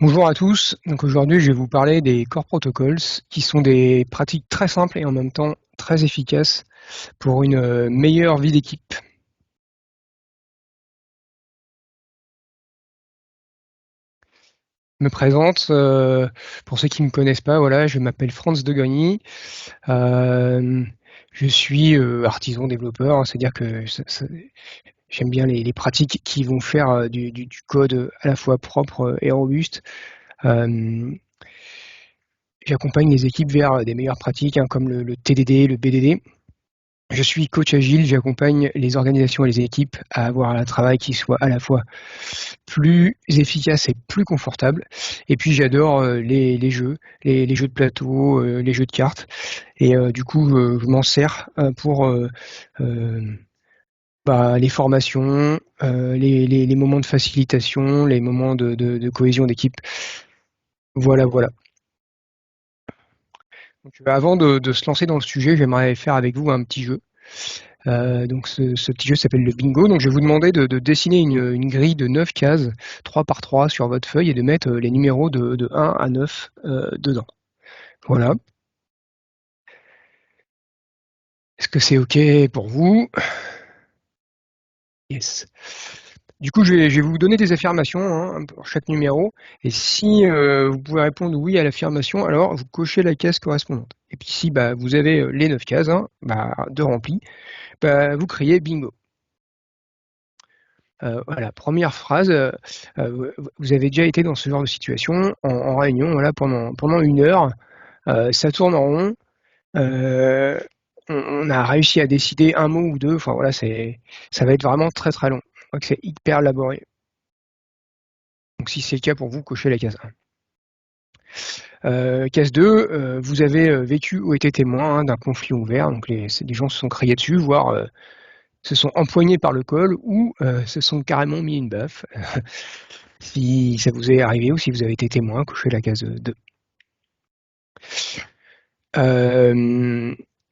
Bonjour à tous. Donc aujourd'hui, je vais vous parler des core protocols, qui sont des pratiques très simples et en même temps très efficaces pour une meilleure vie d'équipe. Je me présente, pour ceux qui ne me connaissent pas, voilà, je m'appelle Franz de Gagny. Je suis artisan développeur, hein, c'est-à-dire que j'aime bien les pratiques qui vont faire du code à la fois propre et robuste. Euh, J'accompagne les équipes vers des meilleures pratiques, hein, comme le TDD, le BDD. Je suis coach agile, j'accompagne les organisations et les équipes à avoir un travail qui soit à la fois plus efficace et plus confortable. Et puis j'adore les jeux, les jeux de plateau, les jeux de cartes. Et du coup, je m'en sers pour euh, les formations, les moments de facilitation, les moments de cohésion d'équipe. Voilà, voilà. Donc, avant de se lancer dans le sujet, j'aimerais faire avec vous un petit jeu. Donc ce petit jeu s'appelle le bingo. Donc je vais vous demander de dessiner une grille de 9 cases, 3 par 3 sur votre feuille et de mettre les numéros de 1 à 9 dedans. Voilà. Est-ce que c'est OK pour vous? Yes. Du coup, je vais vous donner des affirmations, hein, pour chaque numéro. Et si vous pouvez répondre oui à l'affirmation, alors vous cochez la case correspondante. Et puis si vous avez les 9 cases, hein, de remplies, vous criez bingo. Voilà, première phrase, vous avez déjà été dans ce genre de situation en réunion, voilà, pendant 1 heure, ça tourne en rond, heu, on a réussi à décider un mot ou 2, enfin voilà, ça va être vraiment très, très long. Je crois que c'est hyper laborieux. Donc si c'est le cas pour vous, cochez la case 1. Case 2, vous avez, vécu ou été témoin, hein, d'un conflit ouvert, donc les gens se sont criés dessus, voire, se sont empoignés par le col ou se sont carrément mis une baffe. Si ça vous est arrivé ou si vous avez été témoin, cochez la case 2.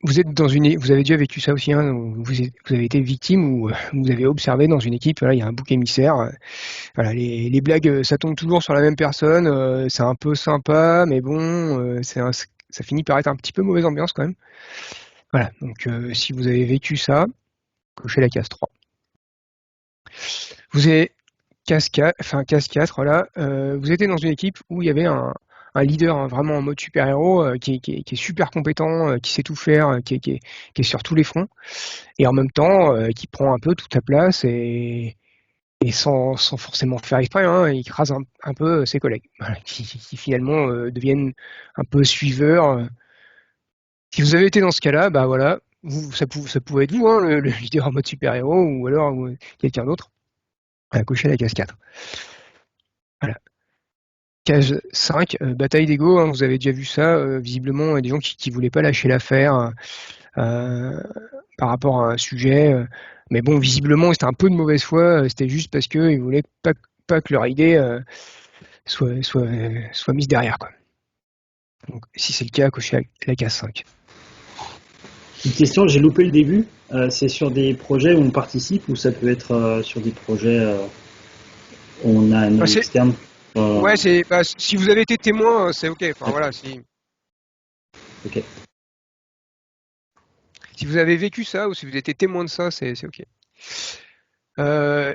Vous avez déjà vécu ça aussi, hein, où vous avez été victime ou vous avez observé dans une équipe, voilà, il y a un bouc émissaire. Voilà, les blagues, ça tombe toujours sur la même personne. C'est un peu sympa, mais bon, ça finit par être un petit peu mauvaise ambiance quand même. Voilà, donc si vous avez vécu ça, cochez la case 3. Vous avez case 4, voilà. Vous étiez dans une équipe où il y avait un leader, hein, vraiment en mode super-héros, qui est super compétent, qui sait tout faire, qui est sur tous les fronts, et en même temps, qui prend un peu toute la place et sans forcément faire exprès, hein, il écrase un peu ses collègues, voilà, qui finalement deviennent un peu suiveurs. Si vous avez été dans ce cas-là, voilà, ça pouvait être vous, hein, le leader en mode super-héros, ou alors quelqu'un d'autre. Cocher la case 4. Voilà. Case 5, bataille d'ego, hein, vous avez déjà vu ça, visiblement, il y a des gens qui voulaient pas lâcher l'affaire euh, par rapport à un sujet. Mais bon, visiblement, c'était un peu de mauvaise foi, c'était juste parce qu'ils voulaient pas que leur idée soit mise derrière, quoi. Donc, si c'est le cas, cochez la case 5. Une question, j'ai loupé le début. C'est sur des projets où on participe ou ça peut être sur des projets où on a un Bah, œil externe. ouais, si vous avez été témoin, c'est ok. Enfin voilà, Ok. si vous avez vécu ça ou si vous avez été témoin de ça, c'est ok. Euh,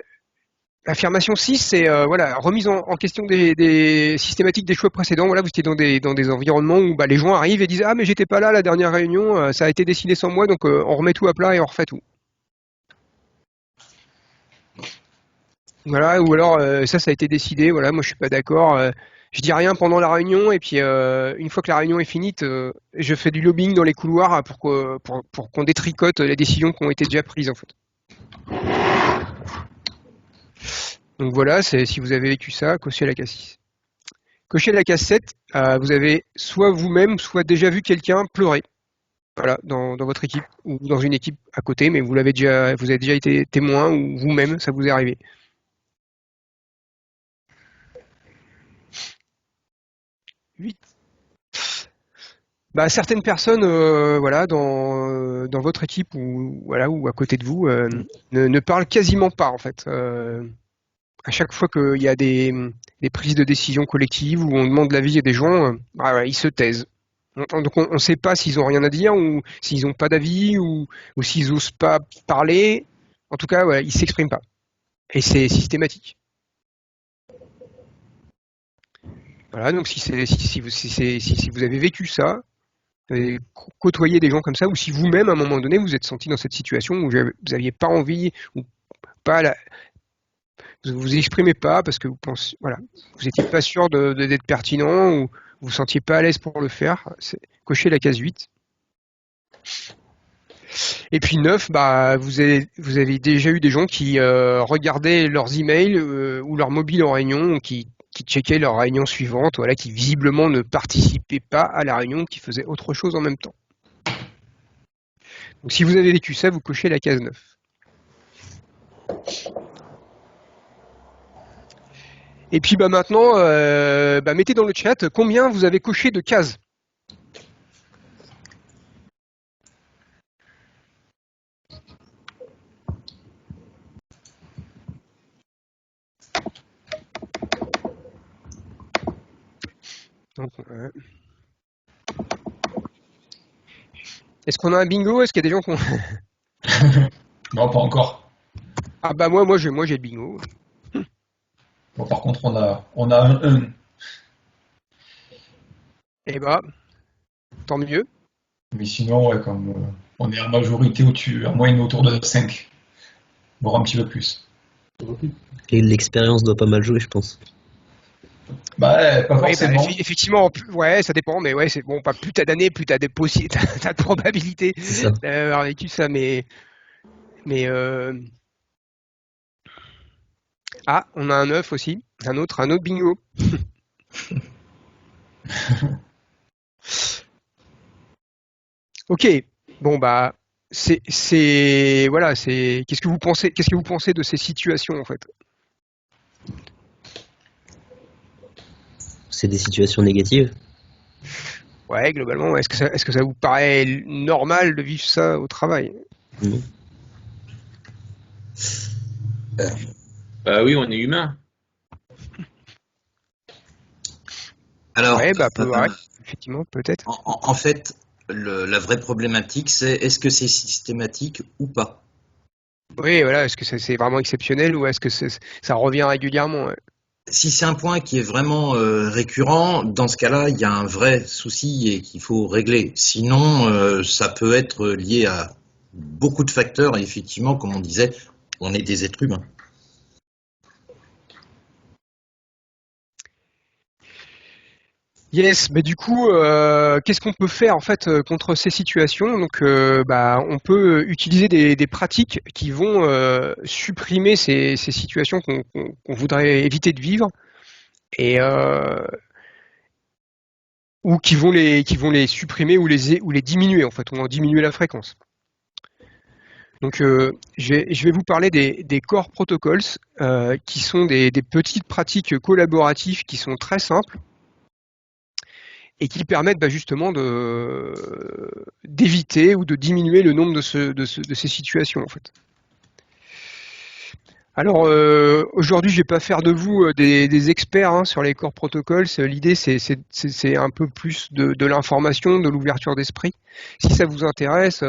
Affirmation 6, c'est voilà, remise en question des systématiques des choix précédents. Voilà, vous étiez dans des environnements où les gens arrivent et disent ah mais j'étais pas là à la dernière réunion, ça a été décidé sans moi, donc on remet tout à plat et on refait tout. Voilà, ou alors ça a été décidé, voilà, moi je suis pas d'accord, je dis rien pendant la réunion et puis une fois que la réunion est finie, je fais du lobbying dans les couloirs pour qu'on détricote les décisions qui ont été déjà prises en fait. Donc voilà, si vous avez vécu ça, cochez la case 6. Cochez la case 7, vous avez soit vous-même, soit déjà vu quelqu'un pleurer. Voilà, dans votre équipe ou dans une équipe à côté, mais vous avez déjà été témoin ou vous-même, ça vous est arrivé. 8. Certaines personnes, voilà, dans votre équipe ou voilà ou à côté de vous, ne parlent quasiment pas en fait. à chaque fois qu'il y a des prises de décision collectives où on demande l'avis à des gens, ils se taisent. Donc on ne sait pas s'ils ont rien à dire ou s'ils n'ont pas d'avis ou s'ils n'osent pas parler. En tout cas, ils s'expriment pas. Et c'est systématique. Voilà, donc si vous avez vécu ça, vous avez côtoyé des gens comme ça, ou si vous-même, à un moment donné, vous êtes senti dans cette situation où vous n'aviez pas envie ou pas vous vous exprimez pas parce que vous pensez, voilà, vous n'étiez pas sûr d'être pertinent ou vous vous sentiez pas à l'aise pour le faire, cochez la case 8. Et puis 9, vous avez déjà eu des gens qui regardaient leurs emails ou leur mobile en réunion, qui checkaient leur réunion suivante, voilà, qui visiblement ne participaient pas à la réunion, qui faisaient autre chose en même temps. Donc si vous avez vécu ça, vous cochez la case 9. Et puis maintenant, mettez dans le chat combien vous avez coché de cases. Donc, est-ce qu'on a un bingo? Est-ce qu'il y a des gens qui ont... Non, pas encore. Ah bah moi j'ai le bingo. Bon, par contre, on a un. Eh bah, tant mieux. Mais sinon, ouais, comme on est en majorité en moyenne autour de 5, voire un petit peu plus. Et l'expérience doit pas mal jouer, je pense. Pas forcément. Effectivement, ouais, ça dépend, mais ouais, c'est bon. Pas plus t'as d'années, plus t'as de probabilités d'avoir vécu ça, mais ah, on a un 9 aussi, un autre bingo. Ok, bon voilà, qu'est-ce que vous pensez de ces situations en fait? C'est des situations négatives. Ouais, globalement, est-ce que ça vous paraît normal de vivre ça au travail? Non. Oui, on est humain. Alors, ouais, effectivement, peut-être. En fait, la vraie problématique, c'est est-ce que c'est systématique ou pas? Oui, voilà, est-ce que c'est vraiment exceptionnel ou est-ce que ça revient régulièrement? Ouais. Si c'est un point qui est vraiment récurrent, dans ce cas-là, il y a un vrai souci et qu'il faut régler. Sinon, ça peut être lié à beaucoup de facteurs. Et effectivement, comme on disait, on est des êtres humains. Yes, mais du coup, qu'est-ce qu'on peut faire en fait contre ces situations? Donc, on peut utiliser des pratiques qui vont supprimer ces situations qu'on voudrait éviter de vivre et ou qui vont les supprimer ou les diminuer en fait, ou en diminuer la fréquence. Donc, je vais vous parler des core protocols qui sont des petites pratiques collaboratives qui sont très simples et qui permettent justement d'éviter ou de diminuer le nombre de ces situations en fait. Alors aujourd'hui, je vais pas faire de vous des experts sur les core protocols. L'idée, c'est un peu plus de l'information, de l'ouverture d'esprit. Si ça vous intéresse,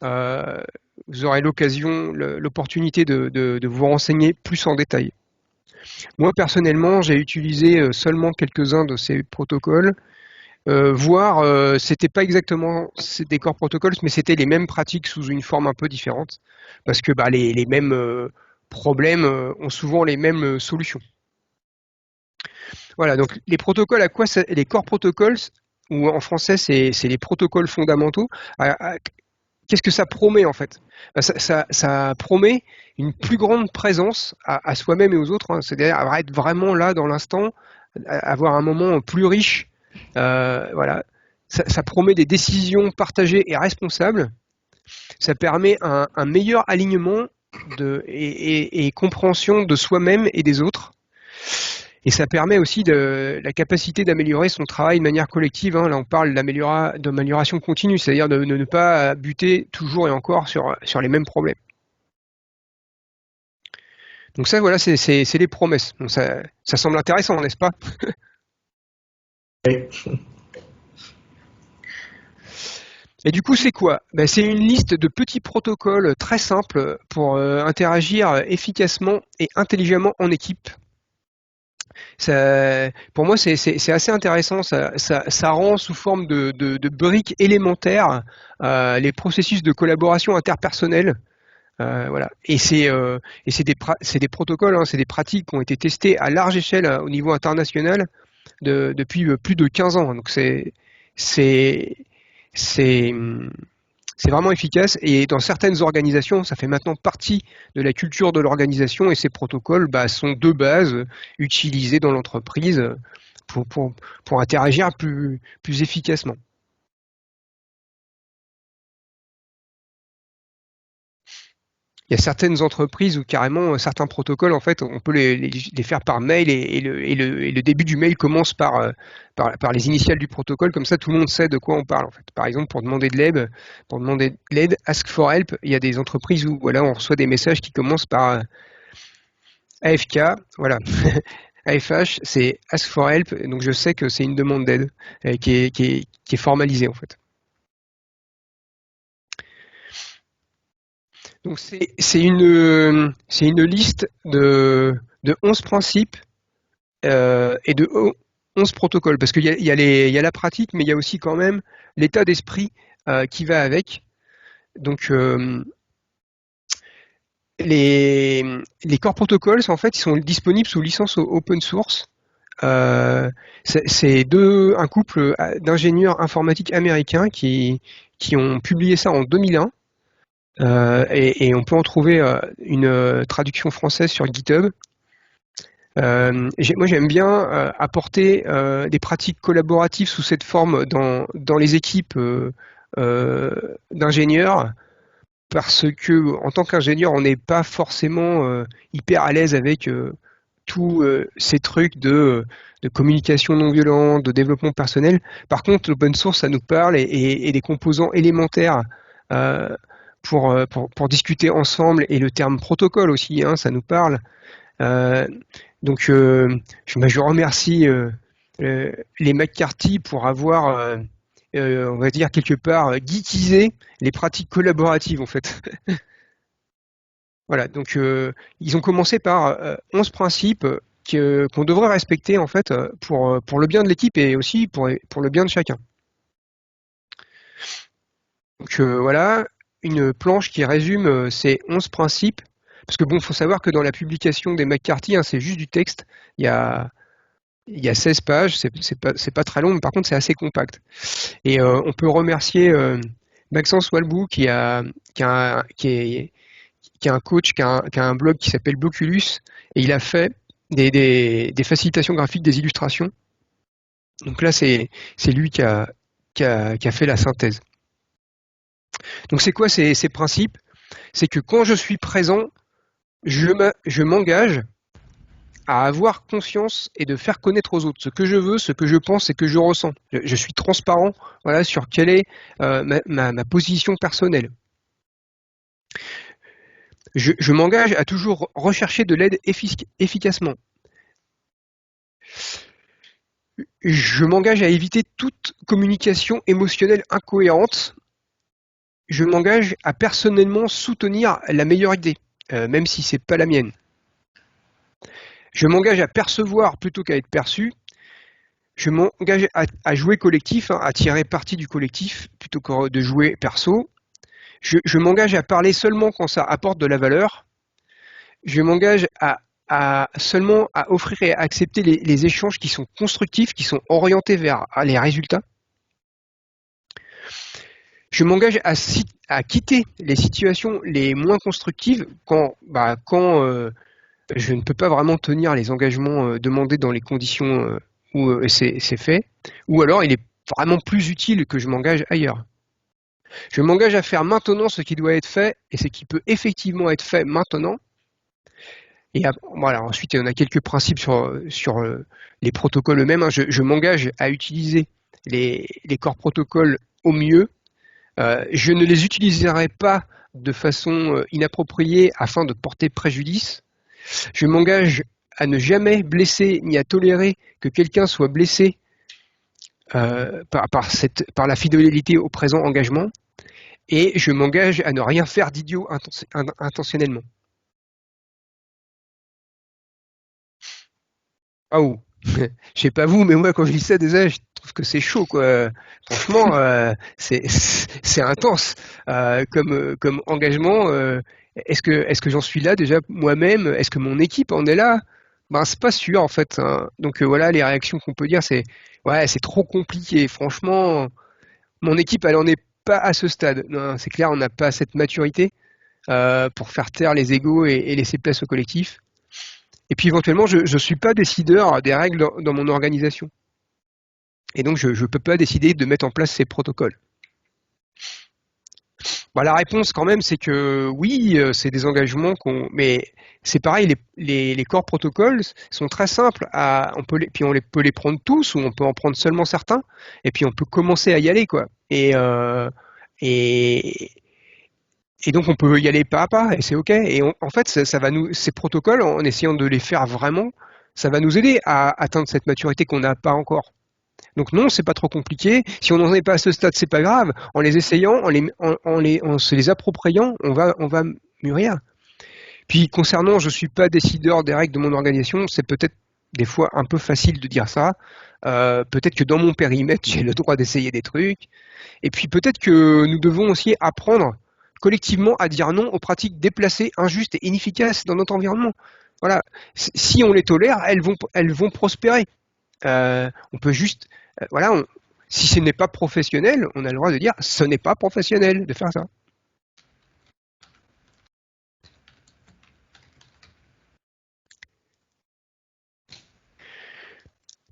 vous aurez l'opportunité de vous renseigner plus en détail. Moi personnellement, j'ai utilisé seulement quelques-uns de ces protocoles. C'était pas exactement des core protocols, mais c'était les mêmes pratiques sous une forme un peu différente, parce que les mêmes problèmes ont souvent les mêmes solutions. Voilà, donc les protocoles, les core protocols, ou en français c'est les protocoles fondamentaux. Qu'est-ce que ça promet en fait? Ça promet une plus grande présence à soi-même et aux autres, c'est-à-dire être vraiment là dans l'instant, avoir un moment plus riche. Voilà, ça promet des décisions partagées et responsables. Ça permet un meilleur alignement et compréhension de soi-même et des autres. Et ça permet aussi la capacité d'améliorer son travail de manière collective. Là, on parle d'amélioration continue, c'est-à-dire de ne pas buter toujours et encore sur les mêmes problèmes. Donc ça, voilà, c'est les promesses. Donc ça semble intéressant, n'est-ce pas? Oui. Et du coup, c'est quoi? Ben, c'est une liste de petits protocoles très simples pour interagir efficacement et intelligemment en équipe. Pour moi, c'est assez intéressant. Ça rend sous forme de briques élémentaires les processus de collaboration interpersonnelle. Voilà. Et c'est des protocoles, hein, c'est des pratiques qui ont été testées à large échelle au niveau international depuis plus de 15 ans. Donc c'est c'est c'est vraiment efficace et dans certaines organisations, ça fait maintenant partie de la culture de l'organisation et ces protocoles sont de base utilisés dans l'entreprise pour interagir plus efficacement. Il y a certaines entreprises où carrément certains protocoles, en fait, on peut les faire par mail et le début du mail commence par les initiales du protocole, comme ça tout le monde sait de quoi on parle. En fait. Par exemple, pour demander de l'aide, ask for help, il y a des entreprises où voilà, on reçoit des messages qui commencent par AFK, voilà. AFH, c'est ask for help, donc je sais que c'est une demande d'aide qui est formalisée en fait. Donc c'est une liste de 11 principes et de 11 protocoles, parce qu'il y a la pratique, mais il y a aussi quand même l'état d'esprit qui va avec. Donc les core protocoles, en fait, ils sont disponibles sous licence open source. C'est un couple d'ingénieurs informatiques américains qui ont publié ça en 2001. Et on peut en trouver une traduction française sur GitHub. Moi, j'aime bien apporter des pratiques collaboratives sous cette forme dans les équipes d'ingénieurs, parce que en tant qu'ingénieur, on n'est pas forcément hyper à l'aise avec tous ces trucs de communication non violente, de développement personnel. Par contre, l'open source, ça nous parle et des composants élémentaires pour discuter ensemble, et le terme protocole aussi, hein, ça nous parle. Donc je remercie les McCarthy pour avoir, on va dire quelque part, geekisé les pratiques collaboratives en fait. Voilà, donc ils ont commencé par 11 principes qu'on devrait respecter en fait pour le bien de l'équipe et aussi pour le bien de chacun. Donc voilà, une planche qui résume ces 11 principes, parce que bon, faut savoir que dans la publication des McCarthy, hein, c'est juste du texte, il y a 16 pages, c'est pas très long, mais par contre c'est assez compact. Et on peut remercier Maxence Walbou qui est un coach, qui a un blog qui s'appelle Bloculus, et il a fait des facilitations graphiques, des illustrations. Donc là, c'est lui qui a fait la synthèse. Donc c'est quoi ces principes? C'est que quand je suis présent, je m'engage à avoir conscience et de faire connaître aux autres ce que je veux, ce que je pense et que je ressens. Je suis transparent, voilà, sur quelle est ma position personnelle. Je m'engage à toujours rechercher de l'aide efficacement. Je m'engage à éviter toute communication émotionnelle incohérente. Je m'engage à personnellement soutenir la meilleure idée, même si c'est pas la mienne. Je m'engage à percevoir plutôt qu'à être perçu. Je m'engage à jouer collectif, hein, à tirer parti du collectif plutôt que de jouer perso. Je m'engage à parler seulement quand ça apporte de la valeur. Je m'engage seulement à offrir et à accepter les échanges qui sont constructifs, qui sont orientés vers les résultats. Je m'engage à quitter les situations les moins constructives quand je ne peux pas vraiment tenir les engagements demandés dans les conditions où c'est fait, ou alors il est vraiment plus utile que je m'engage ailleurs. Je m'engage à faire maintenant ce qui doit être fait et ce qui peut effectivement être fait maintenant. Et voilà, ensuite, on a quelques principes sur les protocoles eux-mêmes. Hein. Je m'engage à utiliser les corps protocoles au mieux. Je ne les utiliserai pas de façon inappropriée afin de porter préjudice. Je m'engage à ne jamais blesser ni à tolérer que quelqu'un soit blessé par la fidélité au présent engagement. Et je m'engage à ne rien faire d'idiot intentionnellement. Ah oh, je sais pas vous, mais moi quand je lis ça déjà, je trouve que c'est chaud quoi. Franchement, c'est intense comme engagement. Est-ce que j'en suis là déjà moi-même? Est-ce que mon équipe en est là? Ben c'est pas sûr en fait, hein. Donc voilà, les réactions qu'on peut dire, c'est ouais, c'est trop compliqué. Franchement, mon équipe, elle en est pas à ce stade. Non, c'est clair, on n'a pas cette maturité pour faire taire les égos et laisser place au collectif. Et puis éventuellement, je ne suis pas décideur des règles dans mon organisation. Et donc, je ne peux pas décider de mettre en place ces protocoles. Bah, la réponse, quand même, c'est que oui, c'est des engagements mais c'est pareil, les corps protocoles sont très simples. Puis on peut les prendre tous, ou on peut en prendre seulement certains, et puis on peut commencer à y aller, quoi. Et, et donc on peut y aller pas à pas, et c'est ok. Et en fait, ça va ces protocoles, en essayant de les faire vraiment, ça va nous aider à atteindre cette maturité qu'on n'a pas encore. Donc non, c'est pas trop compliqué. Si on n'en est pas à ce stade, c'est pas grave. En les essayant, en se les appropriant, on va mûrir. Puis concernant, je suis pas décideur des règles de mon organisation, c'est peut-être des fois un peu facile de dire ça. Peut-être que dans mon périmètre, j'ai le droit d'essayer des trucs. Et puis peut-être que nous devons aussi apprendre collectivement à dire non aux pratiques déplacées, injustes et inefficaces dans notre environnement. Voilà. Si on les tolère, elles vont prospérer. On peut juste, voilà, si ce n'est pas professionnel, on a le droit de dire ce n'est pas professionnel de faire ça.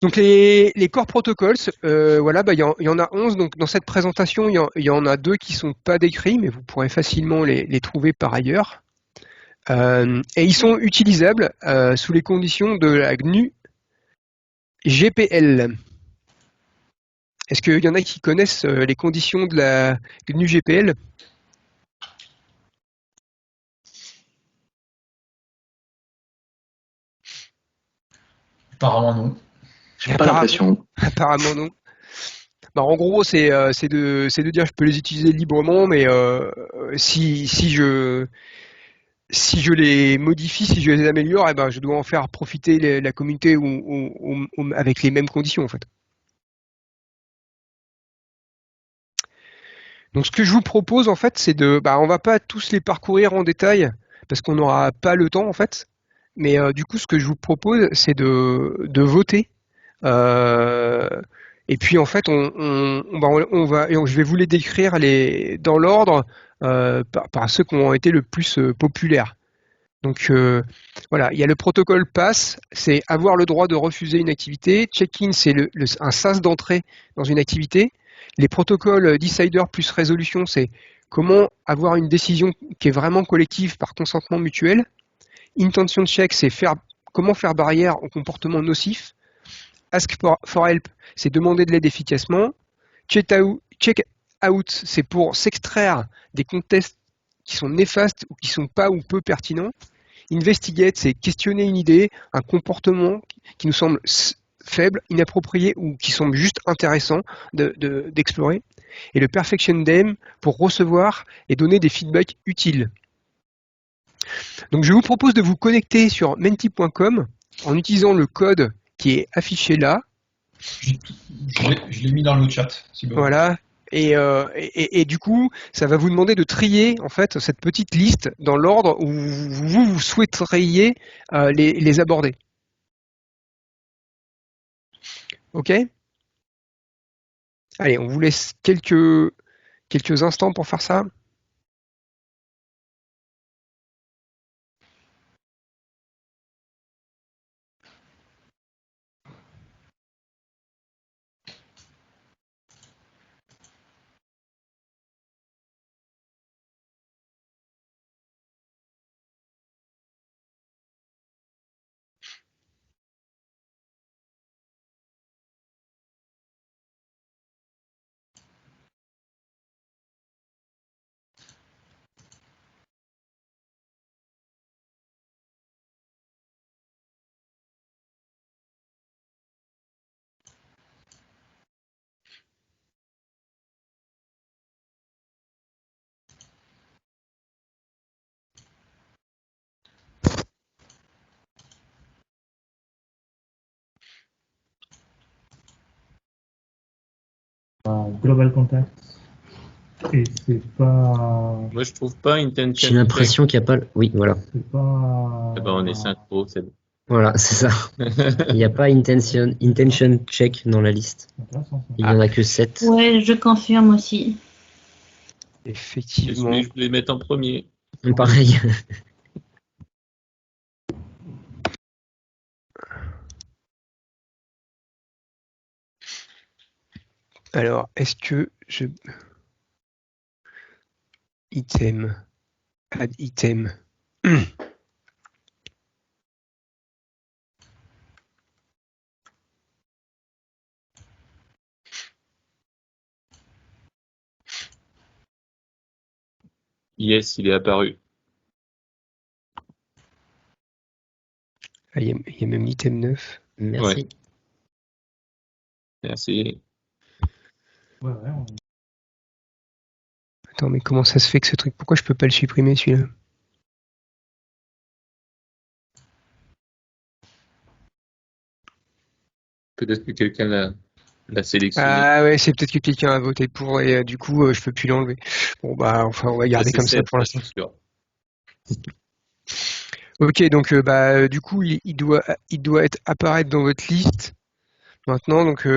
Donc les corps protocoles, voilà, bah, y en a 11. Donc dans cette présentation, il y en a 2 qui sont pas décrits, mais vous pourrez facilement les trouver par ailleurs. Et ils sont utilisables sous les conditions de la GNU GPL. Est-ce qu'il y en a qui connaissent les conditions de la GNU GPL? Apparemment non. J'ai pas l'impression. Apparemment non. Bah, en gros, c'est de dire je peux les utiliser librement, mais si je les modifie, si je les améliore, eh ben, je dois en faire profiter la communauté avec les mêmes conditions en fait. Donc ce que je vous propose en fait, c'est on va pas tous les parcourir en détail parce qu'on n'aura pas le temps en fait. Mais du coup, ce que je vous propose, c'est de voter. Euh, et puis en fait, je vais vous les décrire dans l'ordre par ceux qui ont été le plus populaires. Donc voilà, il y a le protocole PASS, c'est avoir le droit de refuser une activité. Check-in, c'est un sas d'entrée dans une activité. Les protocoles Decider plus résolution, c'est comment avoir une décision qui est vraiment collective par consentement mutuel. Intention check, c'est comment faire barrière au comportement nocif. Ask for help, c'est demander de l'aide efficacement. Check out, c'est pour s'extraire des contextes qui sont néfastes ou qui sont pas ou peu pertinents. Investigate, c'est questionner une idée, un comportement qui nous semble faible, inapproprié ou qui semble juste intéressant d'explorer. Et le perfection dem pour recevoir et donner des feedbacks utiles. Donc je vous propose de vous connecter sur menti.com en utilisant le code qui est affiché là. Je l'ai mis dans le chat. Si voilà. Et du coup, ça va vous demander de trier en fait cette petite liste dans l'ordre où vous souhaiteriez les aborder. Ok? Allez, on vous laisse quelques instants pour faire ça. Global Contact. Et c'est pas. Moi, je trouve pas intention J'ai l'impression qu'il n'y a pas. Oui, voilà. C'est pas. check. Ah bah, on est synchro, c'est bon. Voilà, c'est ça. Il n'y a pas intention check dans la liste. Intéressant, ça. Il n'y en a que 7. Ouais, je confirme aussi. Effectivement. Je voulais mettre en premier. Pareil. Alors, est-ce que je... Item. Add item. Yes, il est apparu. Ah, il y a même l'item 9. Merci. Ouais. Merci. Ouais, ouais, Attends, mais comment ça se fait que ce truc... Pourquoi je peux pas le supprimer, celui-là? Peut-être que quelqu'un l'a sélectionné. Ah ouais, c'est peut-être que quelqu'un a voté pour et du coup, je peux plus l'enlever. Bon, bah, enfin, on va garder C'est comme ça Seb, pour là, l'instant. je suis sûr. Ok, donc du coup, il doit apparaître dans votre liste maintenant. Donc,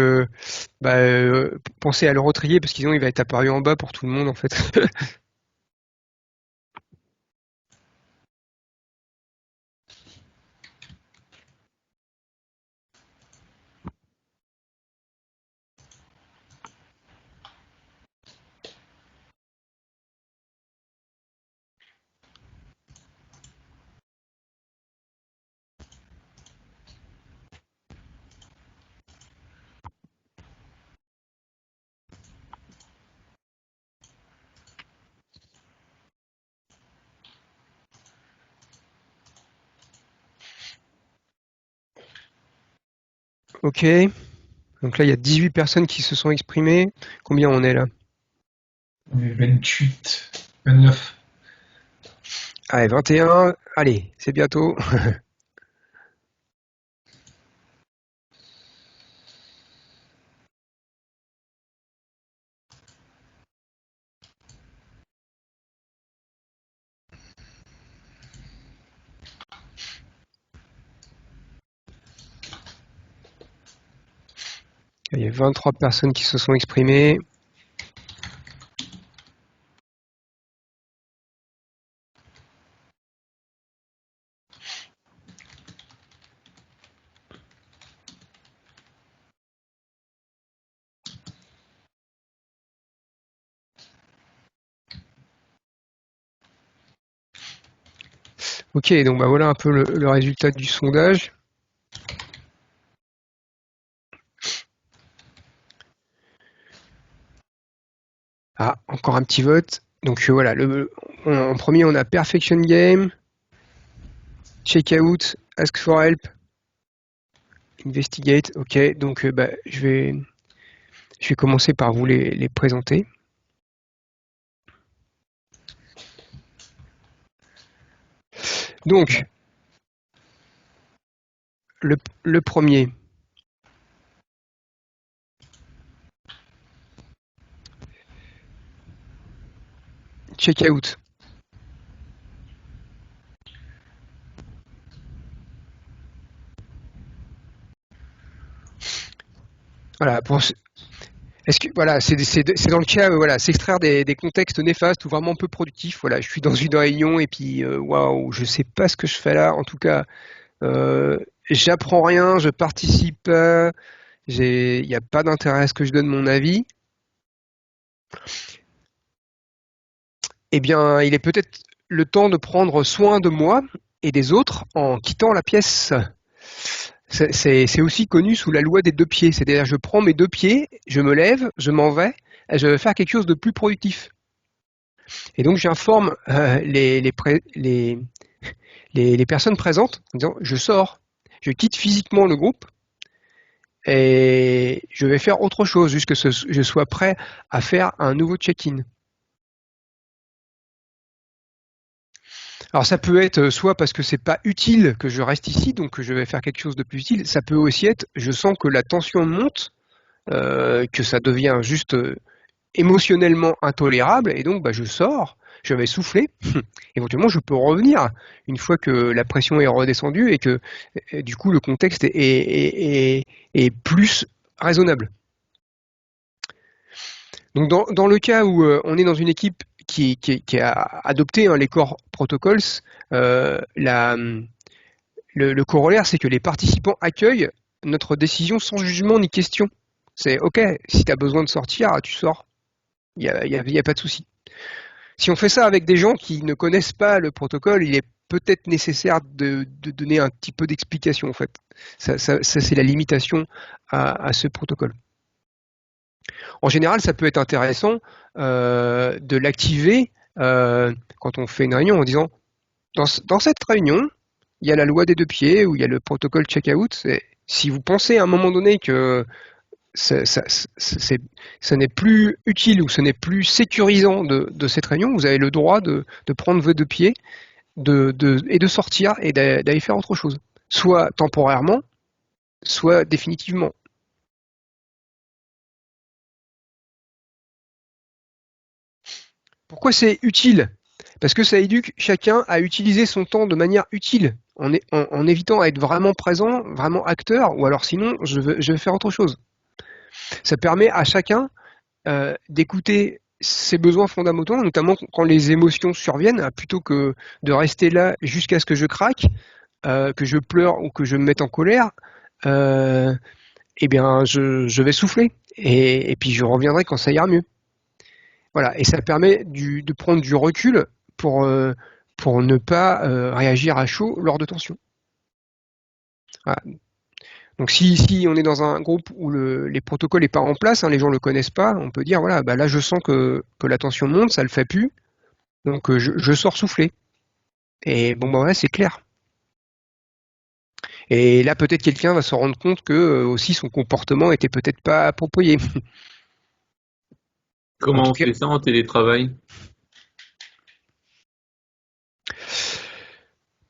pensez à le retrier parce qu'il va être apparu en bas pour tout le monde en fait. Ok. Donc là, il y a 18 personnes qui se sont exprimées. Combien on est là? On est 28, 29. Allez, 21. Allez, c'est bientôt. Il y a 23 personnes qui se sont exprimées. Ok, donc voilà un peu le résultat du sondage. Ah, encore un petit vote. Donc voilà, en premier on a Perfection Game, Checkout, Ask for Help, Investigate. Ok, donc je vais commencer par vous les présenter. Donc, le premier. Checkout. Voilà, est-ce que voilà, c'est dans le cas, voilà, s'extraire des contextes néfastes ou vraiment peu productifs. Voilà, je suis dans une réunion et puis waouh, je sais pas ce que je fais là. En tout cas, j'apprends rien, je participe pas, il n'y a pas d'intérêt à ce que je donne mon avis. Eh bien, il est peut-être le temps de prendre soin de moi et des autres en quittant la pièce. C'est aussi connu sous la loi des 2 pieds. C'est-à-dire, je prends mes 2 pieds, je me lève, je m'en vais, et je vais faire quelque chose de plus productif. Et donc, j'informe les personnes présentes en disant, je sors, je quitte physiquement le groupe et je vais faire autre chose jusqu'à ce que je sois prêt à faire un nouveau check-in. Alors ça peut être soit parce que c'est pas utile que je reste ici, donc que je vais faire quelque chose de plus utile. Ça peut aussi être, je sens que la tension monte que ça devient juste émotionnellement intolérable, et donc je sors, je vais souffler, éventuellement je peux revenir une fois que la pression est redescendue et que du coup le contexte est plus raisonnable. Donc dans le cas où on est dans une équipe qui a adopté les core protocols, le corollaire c'est que les participants accueillent notre décision sans jugement ni question. C'est ok, si tu as besoin de sortir, tu sors. Il y a pas de souci. Si on fait ça avec des gens qui ne connaissent pas le protocole, il est peut-être nécessaire de donner un petit peu d'explication en fait. Ça c'est la limitation à ce protocole. En général, ça peut être intéressant de l'activer quand on fait une réunion en disant dans cette réunion, il y a la loi des 2 pieds ou il y a le protocole checkout. Si vous pensez à un moment donné que ce n'est plus utile ou ce n'est plus sécurisant de cette réunion, vous avez le droit de prendre vos 2 pieds et de sortir et d'aller faire autre chose. Soit temporairement, soit définitivement. Pourquoi c'est utile? Parce que ça éduque chacun à utiliser son temps de manière utile, en évitant à être vraiment présent, vraiment acteur, ou alors sinon je vais faire autre chose. Ça permet à chacun d'écouter ses besoins fondamentaux, notamment quand les émotions surviennent, plutôt que de rester là jusqu'à ce que je craque, que je pleure ou que je me mette en colère, eh bien je vais souffler et puis je reviendrai quand ça ira mieux. Voilà, et ça permet de prendre du recul pour ne pas réagir à chaud lors de tensions. Voilà. Donc si on est dans un groupe où les protocoles n'est pas en place, les gens ne le connaissent pas, on peut dire voilà, là je sens que la tension monte, ça le fait plus, donc je sors souffler. Et voilà, c'est clair. Et là peut-être quelqu'un va se rendre compte que aussi son comportement était peut-être pas approprié. Comment on fait ça en télétravail?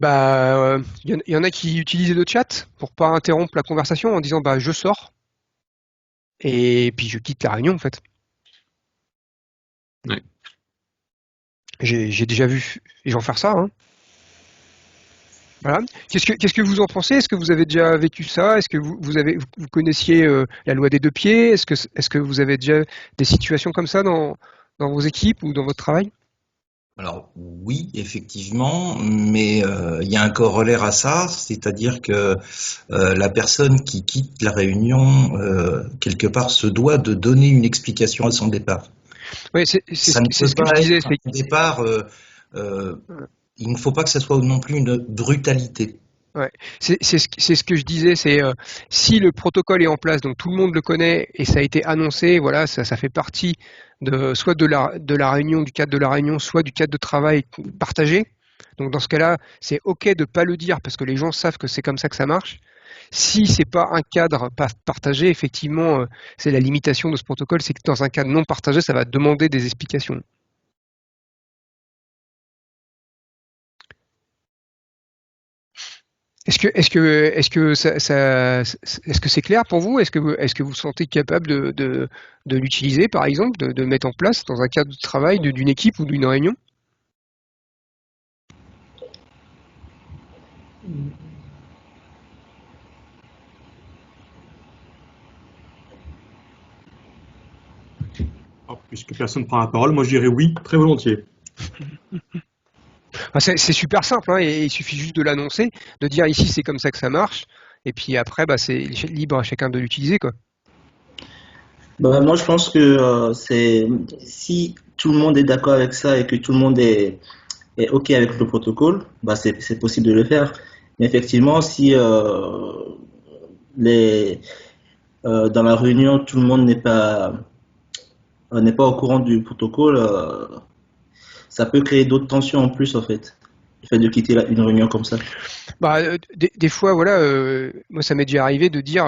Il y en a qui utilisent le chat pour pas interrompre la conversation en disant je sors et puis je quitte la réunion en fait. Ouais. J'ai déjà vu les gens faire ça. Voilà. Qu'est-ce que vous en pensez? Est-ce que vous avez déjà vécu ça? Est-ce que vous connaissiez la loi des 2 pieds? Est-ce que vous avez déjà des situations comme ça dans vos équipes ou dans votre travail? Alors oui, effectivement, mais il y a un corollaire à ça, c'est-à-dire que la personne qui quitte la réunion, quelque part, se doit de donner une explication à son départ. Oui, c'est ce que je disais. Au départ, il ne faut pas que ça soit non plus une brutalité. Ouais, c'est ce que je disais, c'est si le protocole est en place, donc tout le monde le connaît et ça a été annoncé, voilà, ça fait partie soit de la réunion, du cadre de la réunion, soit du cadre de travail partagé. Donc dans ce cas-là, c'est ok de pas le dire parce que les gens savent que c'est comme ça que ça marche. Si c'est pas un cadre partagé, effectivement, c'est la limitation de ce protocole, c'est que dans un cadre non partagé, ça va demander des explications. Est-ce que c'est clair pour vous? Est-ce que vous vous sentez capable de l'utiliser, par exemple, de mettre en place dans un cadre de travail d'une équipe ou d'une réunion? Puisque personne ne prend la parole, moi je dirais oui, très volontiers. C'est super simple, et il suffit juste de l'annoncer, de dire ici c'est comme ça que ça marche, et puis après c'est libre à chacun de l'utiliser, quoi. Moi je pense que si tout le monde est d'accord avec ça et que tout le monde est ok avec le protocole, c'est possible de le faire. Mais effectivement, si dans la réunion tout le monde n'est pas au courant du protocole, ça peut créer d'autres tensions en plus, en fait, le fait de quitter une réunion comme ça. Des fois, voilà, moi ça m'est déjà arrivé de dire,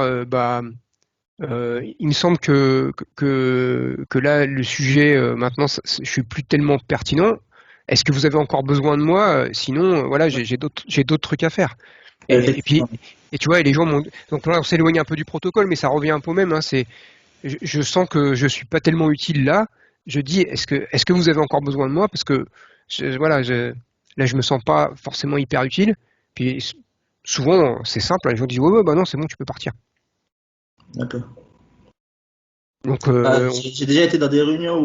il me semble que là, le sujet, maintenant, je suis plus tellement pertinent. Est-ce que vous avez encore besoin de moi? Sinon, voilà, j'ai d'autres trucs à faire. Et puis, tu vois, et les gens donc là, on s'éloigne un peu du protocole, mais ça revient un peu au même. C'est je sens que je suis pas tellement utile là, je dis est-ce que vous avez encore besoin de moi parce que là je me sens pas forcément hyper utile. Puis souvent c'est simple, les gens disent ouais bah non c'est bon tu peux partir. D'accord. Donc J'ai déjà été dans des réunions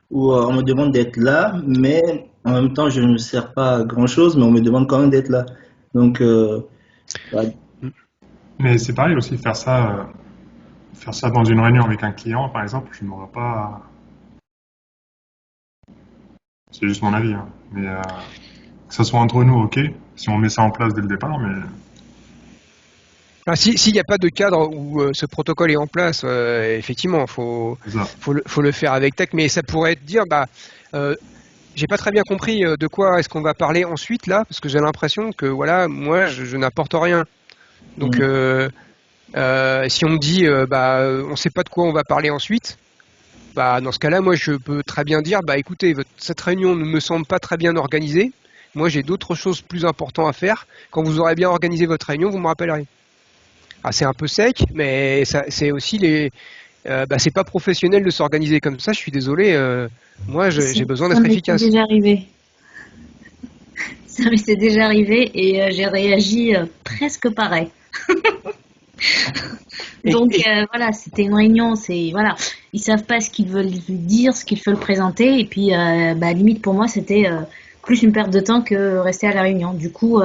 où on me demande d'être là, mais en même temps je ne sers pas à grand chose, mais on me demande quand même d'être là. Donc ouais. Mais c'est pareil aussi, faire ça dans une réunion avec un client, par exemple, je ne m'aurais pas. C'est juste mon avis, hein. Mais que ça soit entre nous, ok. Si on met ça en place dès le départ, mais. s'il n'y a pas de cadre où ce protocole est en place, effectivement, faut le faire avec tech, mais ça pourrait être dire, j'ai pas très bien compris de quoi est-ce qu'on va parler ensuite là, parce que j'ai l'impression que voilà, moi je n'apporte rien. Donc si on me dit, on sait pas de quoi on va parler ensuite, dans ce cas-là, moi je peux très bien dire, écoutez, cette réunion ne me semble pas très bien organisée. Moi j'ai d'autres choses plus importantes à faire. Quand vous aurez bien organisé votre réunion, vous me rappellerez. C'est un peu sec, mais c'est aussi c'est pas professionnel de s'organiser comme ça. Je suis désolé. Moi, j'ai besoin d'être efficace. Ça m'est déjà arrivé. Ça m'est déjà arrivé et j'ai réagi presque pareil. Donc voilà, c'était une réunion. Ils savent pas ce qu'ils veulent dire, ce qu'ils veulent présenter, et puis limite pour moi c'était plus une perte de temps que rester à la réunion. Du coup,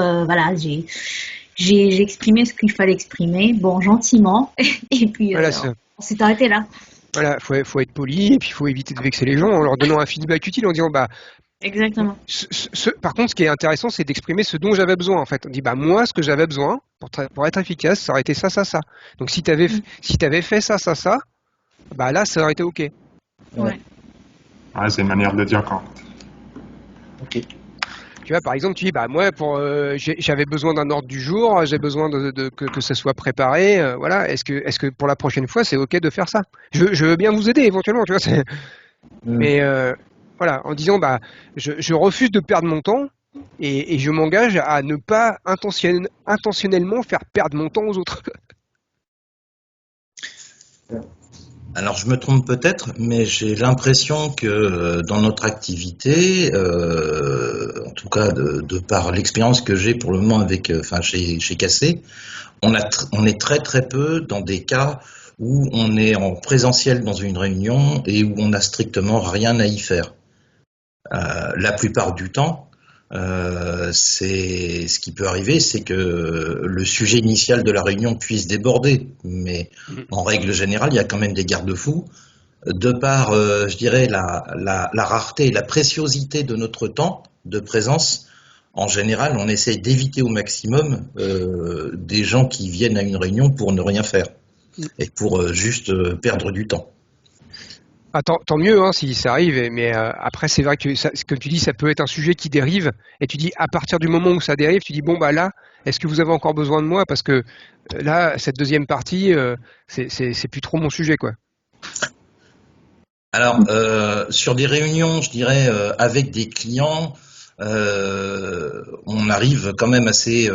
j'ai exprimé ce qu'il fallait exprimer, gentiment, et puis on s'est arrêté là. Voilà, faut être poli, et puis il faut éviter de vexer les gens en leur donnant un feedback utile, en disant exactement. Par contre, ce qui est intéressant, c'est d'exprimer ce dont j'avais besoin. En fait, on dit moi, ce que j'avais besoin pour être efficace, ça aurait été ça. Donc si t'avais fait ça, là, ça aurait été ok. Ouais. Ouais, c'est une manière de dire quand. Ok. Tu vois, par exemple, tu dis, moi, j'avais besoin d'un ordre du jour, j'ai besoin que ça soit préparé, voilà. Est-ce que pour la prochaine fois, c'est ok de faire ça? Je veux bien vous aider éventuellement, tu vois. Mais voilà, en disant, je refuse de perdre mon temps et je m'engage à ne pas intentionnellement faire perdre mon temps aux autres. Alors je me trompe peut-être, mais j'ai l'impression que dans notre activité, en tout cas de par l'expérience que j'ai pour le moment avec, chez Cassé, on est très très peu dans des cas où on est en présentiel dans une réunion et où on n'a strictement rien à y faire. La plupart du temps, c'est ce qui peut arriver, c'est que le sujet initial de la réunion puisse déborder, mais en règle générale, il y a quand même des garde-fous de par, je dirais, la rareté et la préciosité de notre temps de présence. En général, on essaye d'éviter au maximum des gens qui viennent à une réunion pour ne rien faire et pour juste perdre du temps. Tant mieux si ça arrive, mais après c'est vrai que comme tu dis, ça peut être un sujet qui dérive, et tu dis à partir du moment où ça dérive, tu dis là, est-ce que vous avez encore besoin de moi, parce que là cette deuxième partie, c'est plus trop mon sujet quoi. Alors sur des réunions, je dirais avec des clients, on arrive quand même assez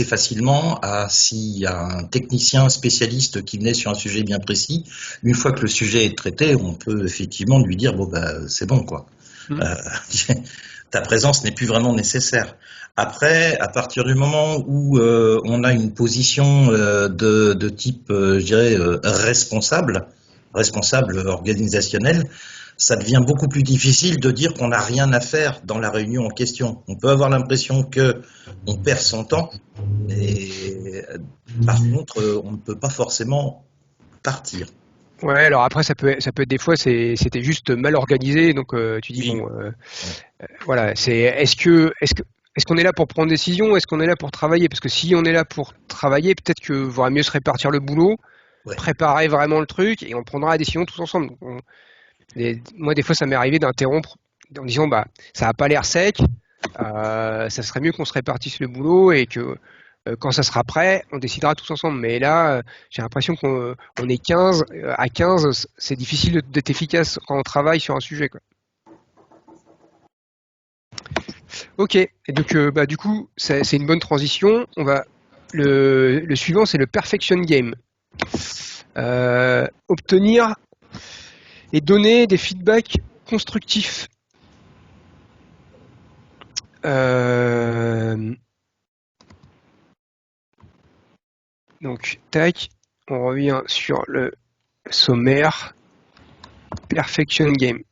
facilement à, s'il y a un technicien spécialiste qui venait sur un sujet bien précis, une fois que le sujet est traité, on peut effectivement lui dire c'est bon quoi. Ta présence n'est plus vraiment nécessaire. Après, à partir du moment où on a une position de type, je dirais, responsable organisationnel, ça devient beaucoup plus difficile de dire qu'on n'a rien à faire dans la réunion en question. On peut avoir l'impression qu'on perd son temps, et par contre, on ne peut pas forcément partir. Ouais, alors après ça peut être des fois c'était juste mal organisé, donc tu dis voilà, est-ce qu'on est là pour prendre des décisions, est-ce qu'on est là pour travailler? Parce que si on est là pour travailler, peut-être que vaudrait mieux se répartir le boulot, préparer vraiment le truc, et on prendra la décision tous ensemble. Moi, des fois, ça m'est arrivé d'interrompre en disant ça n'a pas l'air sec, ça serait mieux qu'on se répartisse le boulot et que quand ça sera prêt, on décidera tous ensemble. Mais là, j'ai l'impression qu'on est 15 à 15, c'est difficile d'être efficace quand on travaille sur un sujet quoi. Ok, et donc du coup, c'est une bonne transition. Le suivant, c'est le Perfection Game. obtenir et donner des feedbacks constructifs. Donc, tac, on revient sur le sommaire Perfection Game.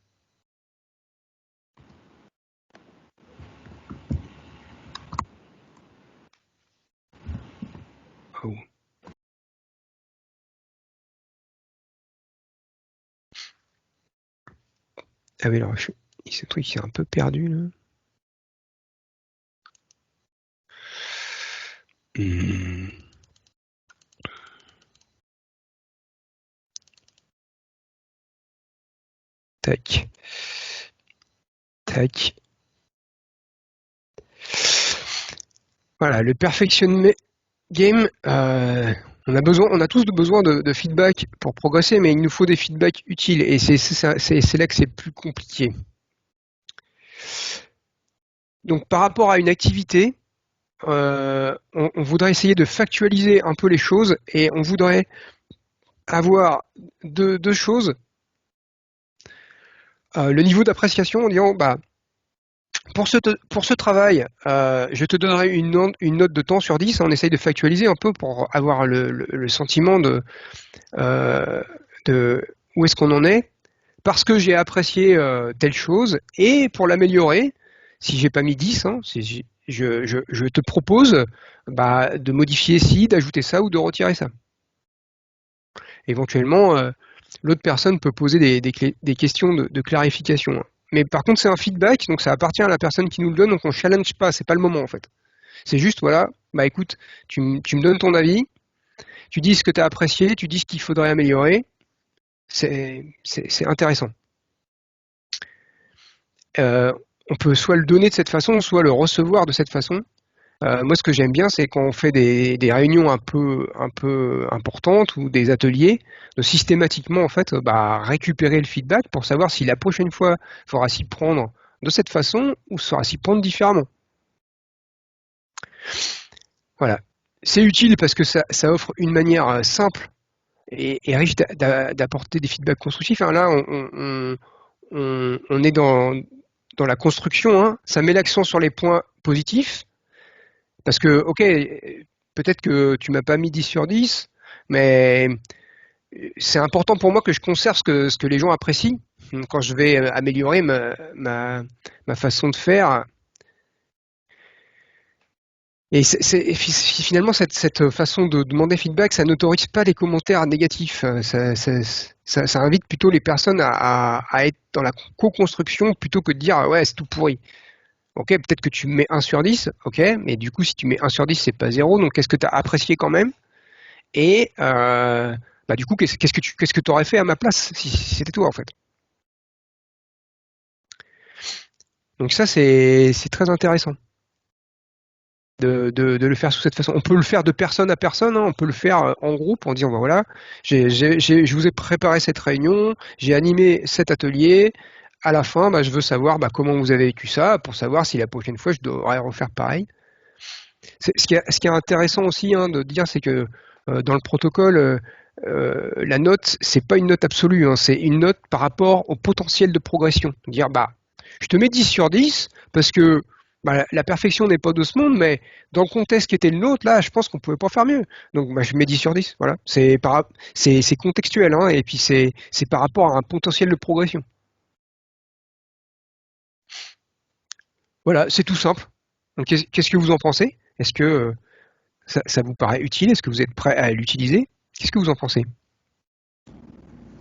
Oh. Ah oui, alors ce truc c'est un peu perdu là. Tac. Tac. Voilà, le Perfection Game, on a tous besoin de feedback pour progresser, mais il nous faut des feedbacks utiles, et c'est là que c'est plus compliqué. Donc par rapport à une activité, on voudrait essayer de factualiser un peu les choses, et on voudrait avoir deux choses. Le niveau d'appréciation en disant pour ce travail, je te donnerai une note de temps sur 10. On essaye de factualiser un peu pour avoir le sentiment de où est-ce qu'on en est, parce que j'ai apprécié telle chose, et pour l'améliorer, si j'ai pas mis 10, hein, je te propose de modifier ci, d'ajouter ça ou de retirer ça. Éventuellement, l'autre personne peut poser des questions de clarification. Mais par contre, c'est un feedback, donc ça appartient à la personne qui nous le donne, donc on ne challenge pas, c'est pas le moment en fait. C'est juste, voilà, écoute, tu me donnes ton avis, tu dis ce que tu as apprécié, tu dis ce qu'il faudrait améliorer, c'est intéressant. On peut soit le donner de cette façon, soit le recevoir de cette façon. Moi, ce que j'aime bien, c'est quand on fait des réunions un peu importantes ou des ateliers, de systématiquement en fait, récupérer le feedback pour savoir si la prochaine fois, il faudra s'y prendre de cette façon ou faudra s'y prendre différemment. Voilà, c'est utile parce que ça offre une manière simple et riche d'apporter des feedbacks constructifs. Hein, là, on est dans la construction. Hein, ça met l'accent sur les points positifs. Parce que, ok, peut-être que tu m'as pas mis 10 sur 10, mais c'est important pour moi que je conserve ce que les gens apprécient quand je vais améliorer ma façon de faire. Et finalement, cette façon de demander feedback, ça n'autorise pas des commentaires négatifs. Ça invite plutôt les personnes à être dans la co-construction plutôt que de dire « ouais, c'est tout pourri ». Ok, peut-être que tu mets 1 sur 10, ok, mais du coup, si tu mets 1 sur 10, c'est pas 0, donc qu'est-ce que tu as apprécié quand même? Et du coup, qu'est-ce que tu aurais fait à ma place si c'était toi, en fait? Donc ça, c'est très intéressant de le faire sous cette façon. On peut le faire de personne à personne, hein, on peut le faire en groupe en disant, voilà, je vous ai préparé cette réunion, j'ai animé cet atelier, à la fin, je veux savoir comment vous avez vécu ça, pour savoir si la prochaine fois, je devrais refaire pareil. Ce qui est intéressant aussi de dire, c'est que dans le protocole, la note, c'est pas une note absolue, hein, c'est une note par rapport au potentiel de progression. Dire, je te mets 10 sur 10, parce que la perfection n'est pas de ce monde, mais dans le contexte qui était le nôtre, là, je pense qu'on pouvait pas faire mieux. Donc, je mets 10 sur 10. Voilà. C'est contextuel, hein, et puis c'est par rapport à un potentiel de progression. Voilà, c'est tout simple. Donc, qu'est-ce que vous en pensez? Est-ce que ça vous paraît utile? Est-ce que vous êtes prêt à l'utiliser? Qu'est-ce que vous en pensez?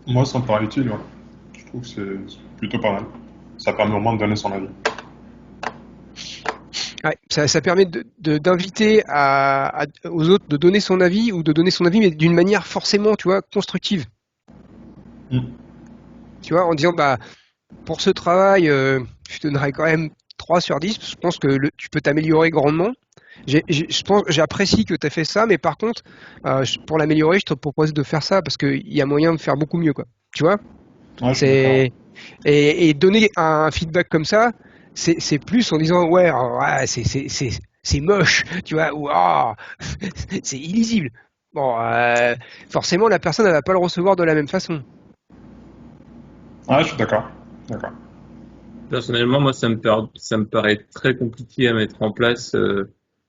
Moi, ça me paraît utile. Ouais. Je trouve que c'est plutôt pas mal. Ça permet au moins de donner son avis. Ouais, ça permet d'inviter aux autres de donner son avis, ou de donner son avis, mais d'une manière forcément, tu vois, constructive. Tu vois, en disant, pour ce travail, je donnerais quand même 3 sur 10, parce que je pense que tu peux t'améliorer grandement. J'apprécie que tu as fait ça, mais par contre, pour l'améliorer, je te propose de faire ça, parce qu'il y a moyen de faire beaucoup mieux, quoi. Tu vois? Ouais, et donner un feedback comme ça, c'est plus en disant, ouais, c'est moche, tu vois, ou c'est illisible. Bon, forcément, la personne, elle va pas le recevoir de la même façon. Ah, je suis d'accord. D'accord. Personnellement, moi, ça me paraît très compliqué à mettre en place.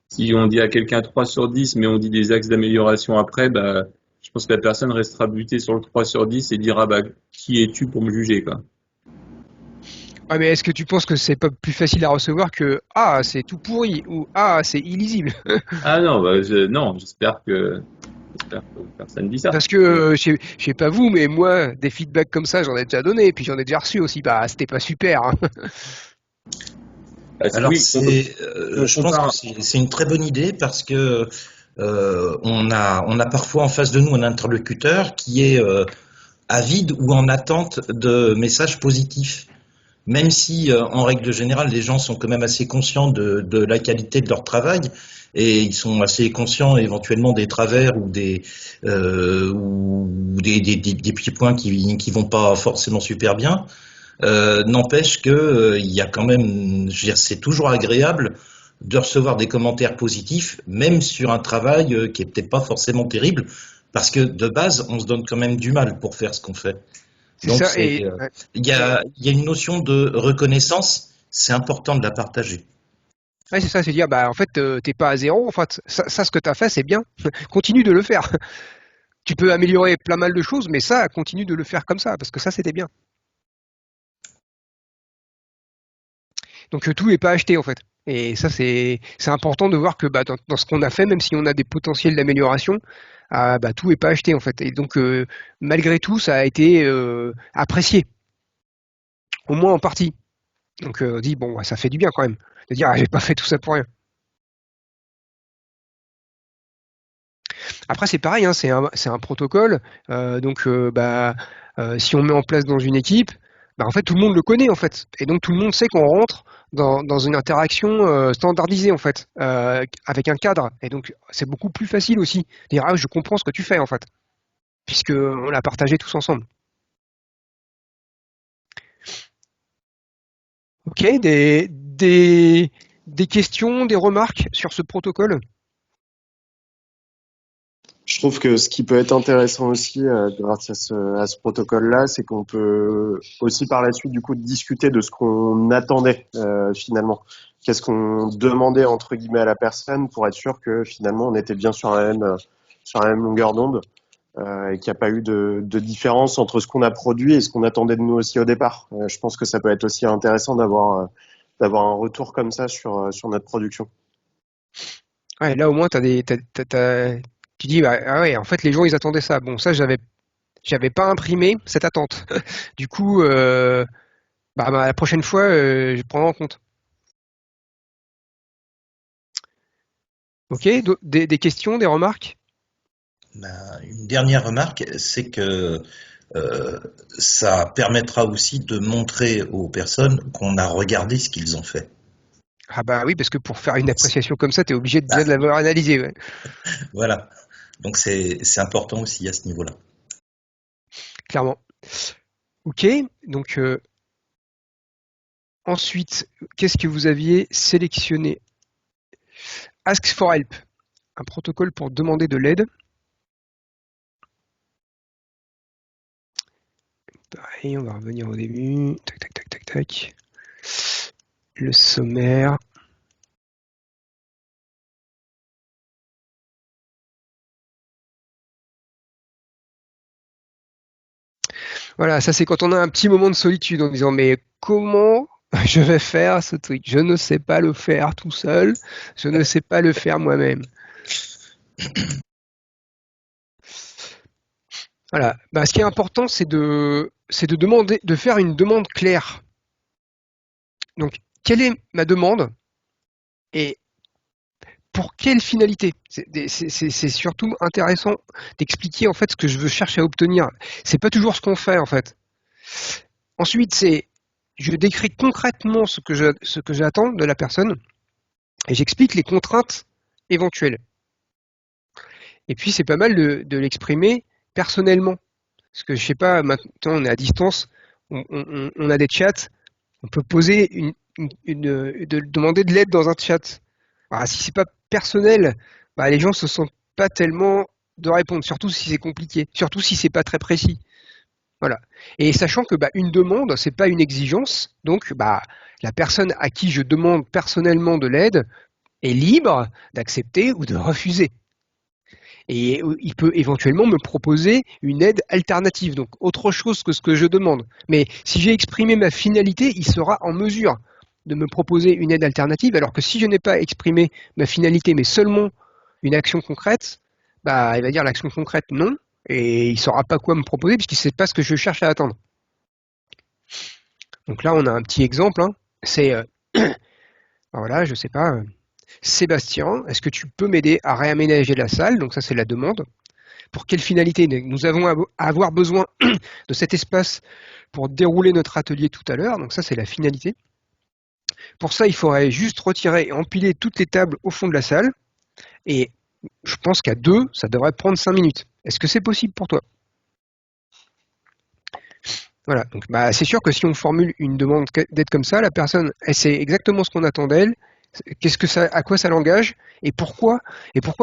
Si on dit à quelqu'un 3 sur 10, mais on dit des axes d'amélioration après, bah, je pense que la personne restera butée sur le 3 sur 10 et dira, bah, qui es-tu pour me juger, quoi. Ah, mais est-ce que tu penses que c'est pas plus facile à recevoir que ah, c'est tout pourri ou ah, c'est illisible? Ah non, bah, non, j'espère que personne dit ça. Parce que je sais pas vous, mais moi, des feedbacks comme ça, j'en ai déjà donné, puis j'en ai déjà reçu aussi. Bah, c'était pas super. Hein. Bah, Alors, oui, je pense que c'est une très bonne idée parce que on a parfois en face de nous un interlocuteur qui est avide ou en attente de messages positifs. Même si, en règle générale, les gens sont quand même assez conscients de la qualité de leur travail et ils sont assez conscients éventuellement des travers ou des petits points qui vont pas forcément super bien. N'empêche que il y a quand même, je veux dire, c'est toujours agréable de recevoir des commentaires positifs, même sur un travail qui est peut-être pas forcément terrible, parce que de base, on se donne quand même du mal pour faire ce qu'on fait. C'est Donc, ça. Et il y a une notion de reconnaissance, c'est important de la partager. ouais, c'est ça, c'est dire, bah, en fait, t'es pas à zéro. En fait, ça ce que t'as fait, c'est bien. Continue de le faire. Tu peux améliorer plein mal de choses, mais ça, continue de le faire comme ça, parce que ça, c'était bien. Donc tout n'est pas acheté en fait. Et ça, c'est important de voir que bah, dans ce qu'on a fait, même si on a des potentiels d'amélioration, bah, tout n'est pas acheté en fait. Et donc malgré tout, ça a été apprécié, au moins en partie. Donc on dit bon, bah, ça fait du bien quand même de dire j'ai pas fait tout ça pour rien. Après c'est pareil, hein, c'est un protocole. Donc bah, si on met en place dans une équipe, bah, en fait tout le monde le connaît en fait. Et donc tout le monde sait qu'on rentre dans une interaction standardisée en fait, avec un cadre. Et donc c'est beaucoup plus facile aussi de dire ah je comprends ce que tu fais en fait, puisque on l'a partagé tous ensemble. Ok, des questions, des remarques sur ce protocole? Je trouve que ce qui peut être intéressant aussi grâce à ce protocole-là, c'est qu'on peut aussi par la suite du coup discuter de ce qu'on attendait finalement. Qu'est-ce qu'on demandait entre guillemets à la personne pour être sûr que finalement on était bien sur la même longueur d'onde et qu'il n'y a pas eu de différence entre ce qu'on a produit et ce qu'on attendait de nous aussi au départ. Je pense que ça peut être aussi intéressant d'avoir un retour comme ça sur notre production. Ouais, là au moins tu dis bah, ah ouais, en fait les gens ils attendaient ça. Bon, ça j'avais pas imprimé cette attente. Du coup bah, la prochaine fois je prendrai en compte. Ok, des questions, des remarques? Une dernière remarque, c'est que ça permettra aussi de montrer aux personnes qu'on a regardé ce qu'ils ont fait. Ah bah oui, parce que pour faire une appréciation comme ça, tu es obligé de bien l'avoir analysé. Ouais. Voilà. Donc c'est important aussi à ce niveau-là. Clairement. Ok, donc ensuite, qu'est-ce que vous aviez sélectionné? Ask for help, un protocole pour demander de l'aide. Pareil, on va revenir au début. Tac, tac, tac, tac, tac. Le sommaire. Voilà, ça c'est quand on a un petit moment de solitude en disant mais comment je vais faire ce truc? Je ne sais pas le faire tout seul, je ne sais pas le faire moi-même. Voilà. Bah, ce qui est important, c'est de demander, de faire une demande claire. Donc, quelle est ma demande et pour quelle finalité? C'est surtout intéressant d'expliquer en fait ce que je veux chercher à obtenir. C'est pas toujours ce qu'on fait en fait. Ensuite, je décris concrètement ce que j'attends de la personne et j'explique les contraintes éventuelles. Et puis, c'est pas mal de l'exprimer personnellement. Parce que je sais pas, maintenant on est à distance, on a des chats, on peut poser demander de l'aide dans un chat. Alors, si c'est pas personnel, bah, les gens se sentent pas tellement de répondre, surtout si c'est compliqué, surtout si c'est pas très précis. Voilà. Et sachant que une demande, c'est pas une exigence, donc la personne à qui je demande personnellement de l'aide est libre d'accepter ou de refuser. Et il peut éventuellement me proposer une aide alternative, donc autre chose que ce que je demande. Mais si j'ai exprimé ma finalité, il sera en mesure de me proposer une aide alternative, alors que si je n'ai pas exprimé ma finalité, mais seulement une action concrète, il va dire l'action concrète non, et il ne saura pas quoi me proposer, puisqu'il ne sait pas ce que je cherche à atteindre. Donc là, on a un petit exemple, hein. C'est, voilà, je sais pas, Sébastien, est-ce que tu peux m'aider à réaménager la salle? Donc ça, c'est la demande. Pour quelle finalité? Nous avons avoir besoin de cet espace pour dérouler notre atelier tout à l'heure, donc ça, c'est la finalité. Pour ça, il faudrait juste retirer et empiler toutes les tables au fond de la salle, et je pense qu'à 2, ça devrait prendre 5 minutes. Est-ce que c'est possible pour toi? Voilà, donc c'est sûr que si on formule une demande d'aide comme ça, la personne, elle sait exactement ce qu'on attend d'elle, à quoi ça l'engage, et pourquoi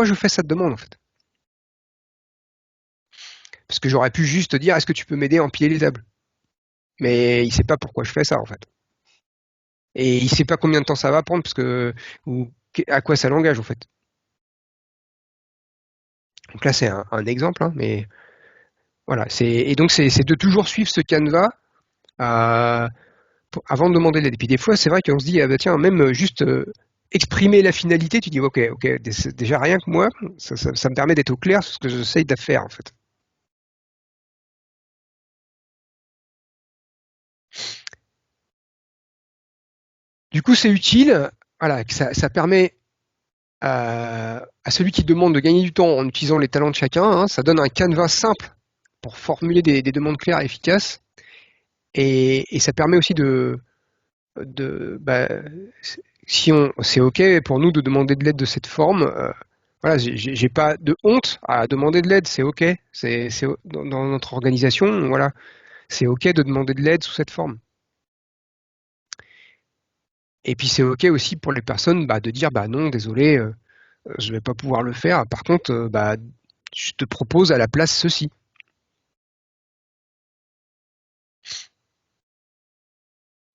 je fais cette demande en fait. Parce que j'aurais pu juste dire, est-ce que tu peux m'aider à empiler les tables? Mais il ne sait pas pourquoi je fais ça en fait. Et il ne sait pas combien de temps ça va prendre, ou à quoi ça l'engage en fait. Donc là c'est un exemple, hein, mais voilà, et donc c'est de toujours suivre ce canevas avant de demander de l'aide. Et puis des fois, c'est vrai qu'on se dit, tiens, même juste exprimer la finalité, tu dis, ok, déjà rien que moi, ça me permet d'être au clair sur ce que j'essaye de faire en fait. Du coup, c'est utile, voilà, que ça permet à celui qui demande de gagner du temps en utilisant les talents de chacun, hein, ça donne un canevas simple pour formuler des demandes claires et efficaces, et ça permet aussi si c'est ok pour nous de demander de l'aide de cette forme, voilà, j'ai pas de honte à demander de l'aide, c'est ok, c'est dans notre organisation, voilà, c'est ok de demander de l'aide sous cette forme. Et puis c'est ok aussi pour les personnes de dire non, désolé, je vais pas pouvoir le faire. Par contre, je te propose à la place ceci.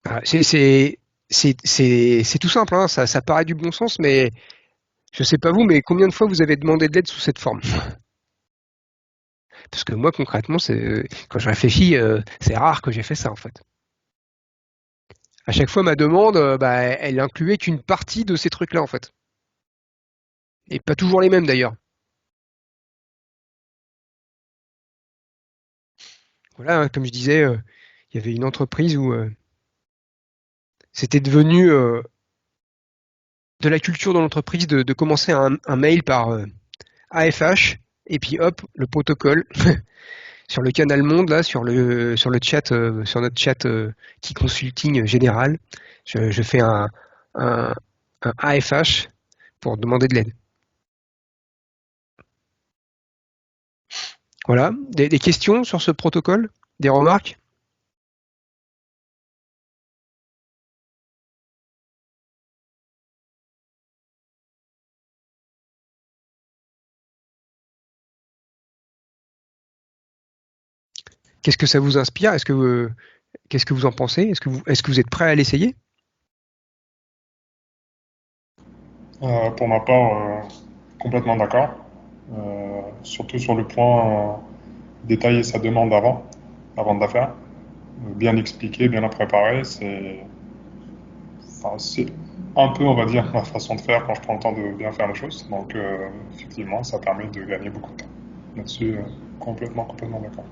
Voilà, c'est tout simple, hein, ça paraît du bon sens, mais je sais pas vous, mais combien de fois vous avez demandé de l'aide sous cette forme? Parce que moi concrètement, quand je réfléchis, c'est rare que j'ai fait ça en fait. À chaque fois, ma demande, elle incluait qu'une partie de ces trucs-là, en fait. Et pas toujours les mêmes, d'ailleurs. Voilà, hein, comme je disais, il y avait une entreprise où c'était devenu de la culture dans l'entreprise de commencer un mail par AFH, et puis hop, le protocole. Sur le canal Monde, là, sur le chat, sur notre chat qui consulting général, je fais un AFH pour demander de l'aide. Voilà, des questions sur ce protocole? Des remarques? Qu'est-ce que ça vous inspire? Qu'est-ce que vous en pensez? Est-ce que vous êtes prêt à l'essayer? Pour ma part, complètement d'accord. Surtout sur le point détailler sa demande avant de la faire. Bien l'expliquer, bien la préparer, c'est un peu, on va dire, ma façon de faire quand je prends le temps de bien faire les choses. Donc, effectivement, ça permet de gagner beaucoup de temps. Là-dessus, complètement d'accord.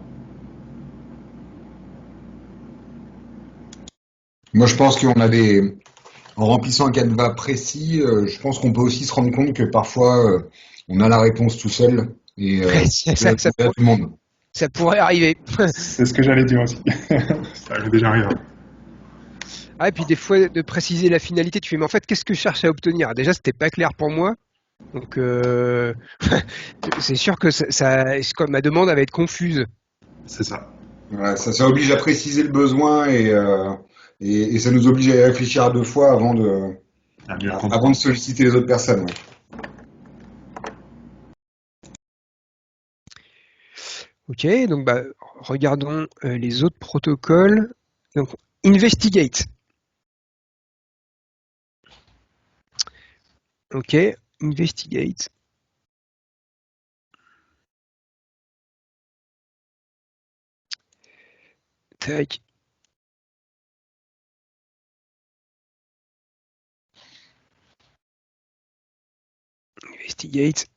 Moi, je pense en remplissant un canevas précis, je pense qu'on peut aussi se rendre compte que parfois, on a la réponse tout seul et ça tout le monde. Ça pourrait arriver. C'est ce que j'allais dire aussi. Ça m'est déjà arrivé. Ah, et puis des fois, de préciser la finalité, tu fais, mais en fait, qu'est-ce que je cherche à obtenir? Déjà, c'était pas clair pour moi. Donc, c'est sûr que ma demande va être confuse. C'est ça. Ouais, ça oblige à préciser le besoin et ça nous oblige à y réfléchir à 2 fois avant de solliciter les autres personnes. Ouais. Ok, donc regardons les autres protocoles. Donc, investigate. Ok, investigate. Tac. Investigate.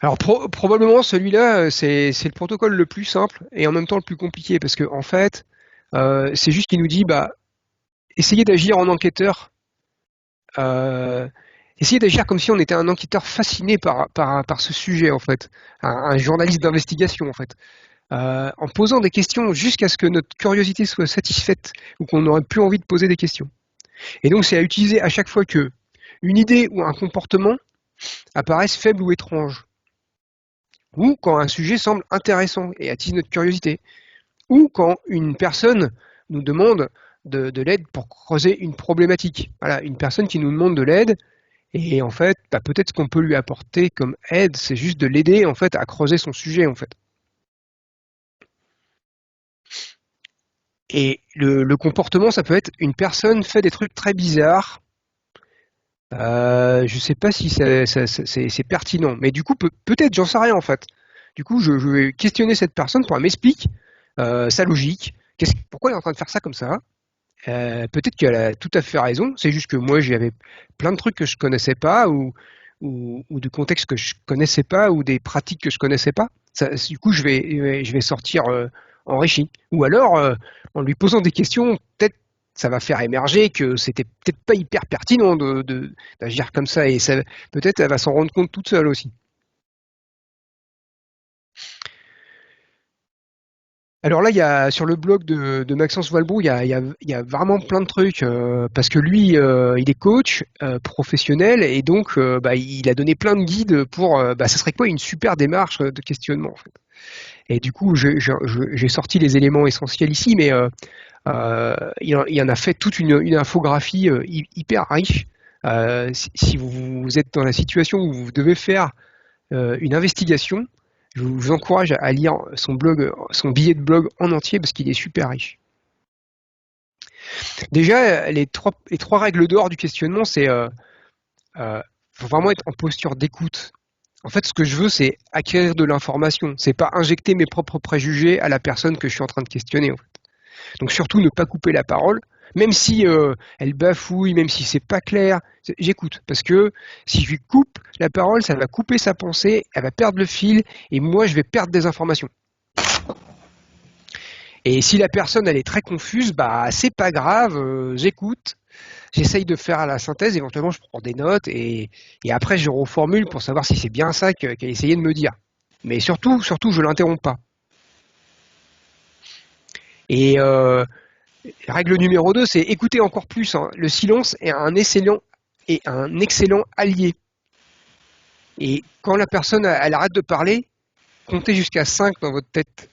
Alors probablement celui-là, c'est le protocole le plus simple et en même temps le plus compliqué parce que en fait, c'est juste qu'il nous dit essayez d'agir en enquêteur, essayez d'agir comme si on était un enquêteur fasciné par ce sujet en fait, un journaliste d'investigation en fait, en posant des questions jusqu'à ce que notre curiosité soit satisfaite ou qu'on n'aurait plus envie de poser des questions. Et donc c'est à utiliser à chaque fois que une idée ou un comportement apparaissent faibles ou étranges, ou quand un sujet semble intéressant et attise notre curiosité, ou quand une personne nous demande de l'aide pour creuser une problématique. Voilà, une personne qui nous demande de l'aide, et en fait, peut-être ce qu'on peut lui apporter comme aide, c'est juste de l'aider en fait à creuser son sujet en fait. Et le comportement, ça peut être une personne fait des trucs très bizarres. Je sais pas si c'est pertinent, mais du coup peut-être, j'en sais rien en fait. Du coup, je vais questionner cette personne pour qu'elle m'explique sa logique. Pourquoi elle est en train de faire ça comme ça? Peut-être qu'elle a tout à fait raison. C'est juste que moi, j'avais plein de trucs que je connaissais pas ou de contextes que je connaissais pas ou des pratiques que je connaissais pas. Du coup, je vais sortir enrichi. Ou alors, en lui posant des questions, peut-être ça va faire émerger que c'était peut-être pas hyper pertinent d'agir comme ça et peut-être elle va s'en rendre compte toute seule aussi. Alors là, il y a sur le blog de Maxence Valbrou, il y a vraiment plein de trucs parce que lui, il est coach professionnel et donc il a donné plein de guides pour ça serait quoi une super démarche de questionnement en fait. Et du coup, j'ai sorti les éléments essentiels ici, mais il en a fait toute une infographie hyper riche. Si vous êtes dans la situation où vous devez faire une investigation, je vous encourage à lire son blog, son billet de blog en entier parce qu'il est super riche. Déjà, les trois règles d'or du questionnement, c'est faut vraiment être en posture d'écoute. En fait, ce que je veux, c'est acquérir de l'information. C'est pas injecter mes propres préjugés à la personne que je suis en train de questionner. En fait. Donc surtout ne pas couper la parole, même si elle bafouille, même si c'est pas clair, j'écoute. Parce que si je lui coupe la parole, ça va couper sa pensée, elle va perdre le fil, et moi je vais perdre des informations. Et si la personne elle est très confuse, c'est pas grave, j'écoute, j'essaye de faire la synthèse, éventuellement je prends des notes et après je reformule pour savoir si c'est bien ça qu'elle essayait de me dire. Mais surtout, je l'interromps pas. Et règle numéro 2, c'est écouter encore plus. Hein. Le silence est un excellent allié. Et quand la personne elle arrête de parler, comptez jusqu'à 5 dans votre tête.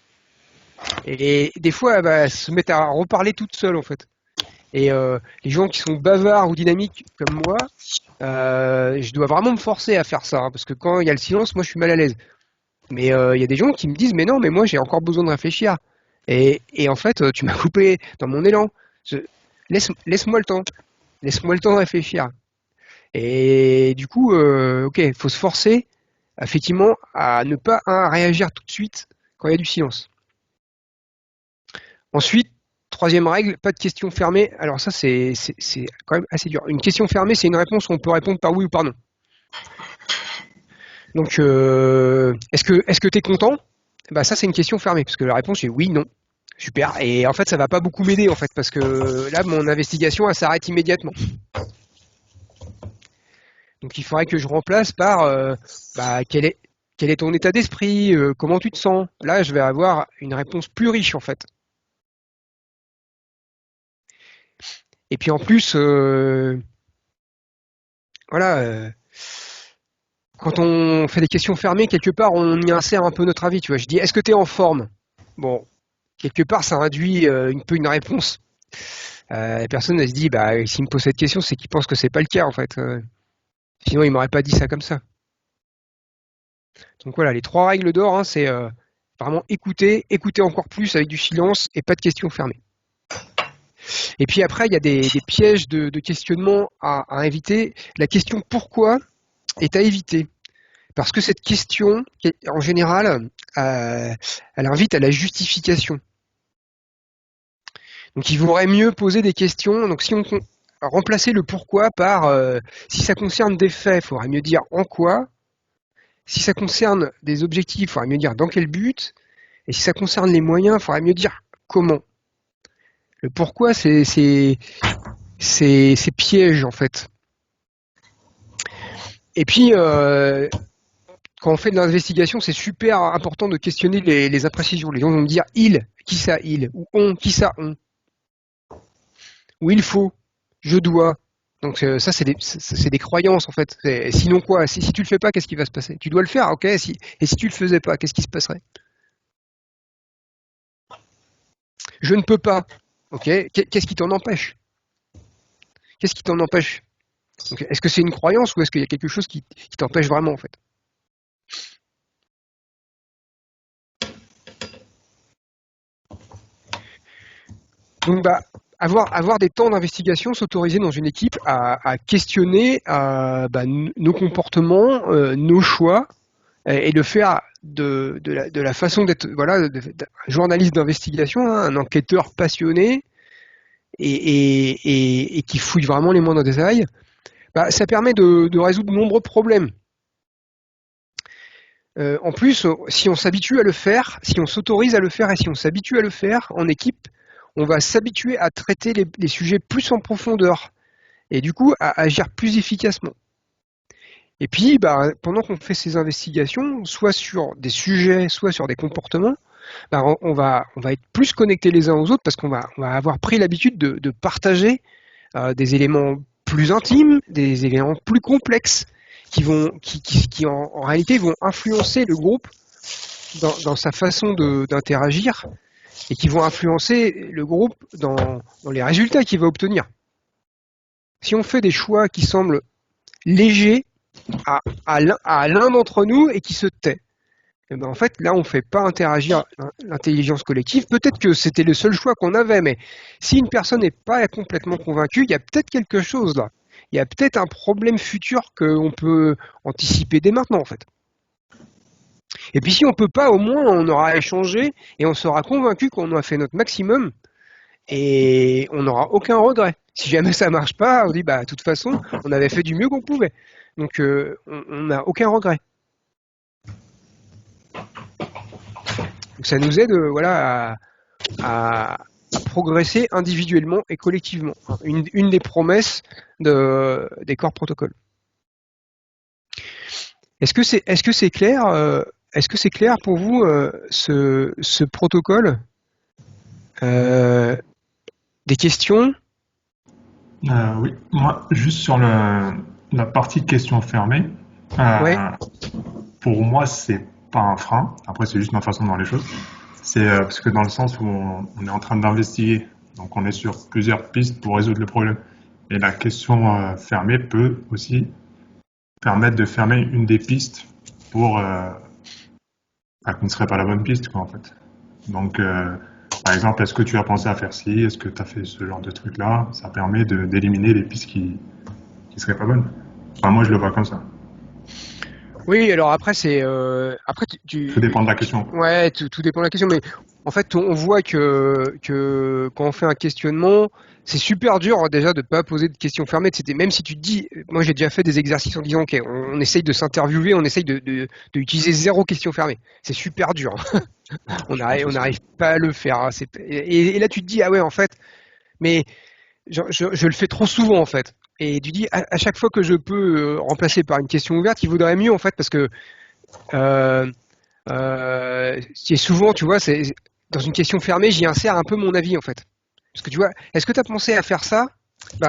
Et des fois, elle va se mettre à reparler toute seule en fait. Et les gens qui sont bavards ou dynamiques comme moi, je dois vraiment me forcer à faire ça. Hein, parce que quand il y a le silence, moi je suis mal à l'aise. Mais il y a des gens qui me disent mais non, mais moi j'ai encore besoin de réfléchir. Et en fait, tu m'as coupé dans mon élan. Laisse-moi le temps. Laisse-moi le temps de réfléchir. Et du coup, ok, faut se forcer effectivement à ne pas réagir tout de suite quand il y a du silence. Ensuite, troisième règle, pas de questions fermées. Alors ça, c'est quand même assez dur. Une question fermée, c'est une réponse où on peut répondre par oui ou par non. Donc, est-ce que tu es content? Ça, c'est une question fermée, parce que la réponse est oui, non. Super. Et en fait, ça va pas beaucoup m'aider, en fait, parce que là, mon investigation, elle s'arrête immédiatement. Donc, il faudrait que je remplace par quel est ton état d'esprit, comment tu te sens. Là, je vais avoir une réponse plus riche, en fait. Et puis, en plus, quand on fait des questions fermées, quelque part, on y insère un peu notre avis. Tu vois, je dis, est-ce que tu es en forme? Bon, quelque part, ça induit un peu une réponse. La personne, elle se dit, s'il me pose cette question, c'est qu'il pense que c'est pas le cas, en fait. Sinon, il m'aurait pas dit ça comme ça. Donc voilà, les 3 règles d'or, hein, c'est vraiment écouter encore plus avec du silence et pas de questions fermées. Et puis après, il y a des pièges de questionnement à éviter. La question pourquoi est à éviter. Parce que cette question, en général, elle invite à la justification. Donc il vaudrait mieux poser des questions. Donc si on remplacer le pourquoi par si ça concerne des faits, il faudrait mieux dire en quoi. Si ça concerne des objectifs, il faudrait mieux dire dans quel but. Et si ça concerne les moyens, il faudrait mieux dire comment. Le pourquoi, c'est piège en fait. Et puis, quand on fait de l'investigation, c'est super important de questionner les imprécisions. Les gens vont me dire il, qui ça il, ou on, qui ça on. Ou il faut, je dois. Donc ça, c'est des croyances en fait. Sinon quoi? Si tu le fais pas, qu'est-ce qui va se passer? Tu dois le faire, ok. Et si tu le faisais pas, qu'est-ce qui se passerait? Je ne peux pas. Ok. Qu'est-ce qui t'en empêche? Qu'est-ce qui t'en empêche? Est-ce que c'est une croyance ou est-ce qu'il y a quelque chose qui t'empêche vraiment en fait? Donc avoir des temps d'investigation, s'autoriser dans une équipe à questionner nos comportements, nos choix, et le faire de la façon d'être un journaliste d'investigation, hein, un enquêteur passionné et qui fouille vraiment les moindres détails. Ça permet de résoudre de nombreux problèmes. En plus, si on s'habitue à le faire, si on s'autorise à le faire et si on s'habitue à le faire en équipe, on va s'habituer à traiter les sujets plus en profondeur et du coup à agir plus efficacement. Et puis, pendant qu'on fait ces investigations, soit sur des sujets, soit sur des comportements, on va être plus connectés les uns aux autres parce qu'on va avoir pris l'habitude de partager des éléments plus intimes, des éléments plus complexes qui en réalité vont influencer le groupe dans sa façon d'interagir et qui vont influencer le groupe dans les résultats qu'il va obtenir. Si on fait des choix qui semblent légers à l'un d'entre nous et qui se tait, et en fait, là, on ne fait pas interagir l'intelligence collective. Peut-être que c'était le seul choix qu'on avait, mais si une personne n'est pas complètement convaincue, il y a peut-être quelque chose là. Il y a peut-être un problème futur qu'on peut anticiper dès maintenant, en fait. Et puis si on peut pas, au moins on aura échangé et on sera convaincu qu'on a fait notre maximum et on n'aura aucun regret. Si jamais ça marche pas, on dit de toute façon on avait fait du mieux qu'on pouvait. Donc on n'a aucun regret. Donc ça nous aide à progresser individuellement et collectivement. Une des promesses des corps protocoles. Est-ce que c'est clair? Est-ce que c'est clair pour vous ce protocole? Des questions? Oui, moi, juste sur la partie questions fermées, Ouais. pour moi, c'est pas un frein. Après, c'est juste ma façon de voir les choses. C'est parce que dans le sens où on est en train d'investiguer, donc on est sur plusieurs pistes pour résoudre le problème. Et la question fermée peut aussi permettre de fermer une des pistes pour qui ne serait pas la bonne piste, quoi, en fait. Donc, par exemple, est-ce que tu as pensé à faire ci? Est-ce que tu as fait ce genre de truc-là? Ça permet d'éliminer les pistes qui seraient pas bonnes. Enfin, moi, je le vois comme ça. Oui, alors après Tout dépend de la question. Ouais, tout dépend de la question, mais en fait on voit que quand on fait un questionnement, c'est super dur déjà de pas poser de questions fermées. Même si tu te dis, moi j'ai déjà fait des exercices en disant ok, on essaye de s'interviewer, on essaye de utiliser 0 question fermée. C'est super dur. on n'arrive pas à le faire. Hein. Et là tu te dis ah ouais en fait, mais je le fais trop souvent en fait. Et tu dis à chaque fois que je peux remplacer par une question ouverte, il vaudrait mieux en fait parce que c'est souvent, tu vois, c'est dans une question fermée, j'y insère un peu mon avis en fait. Parce que tu vois, est-ce que tu as pensé à faire ça?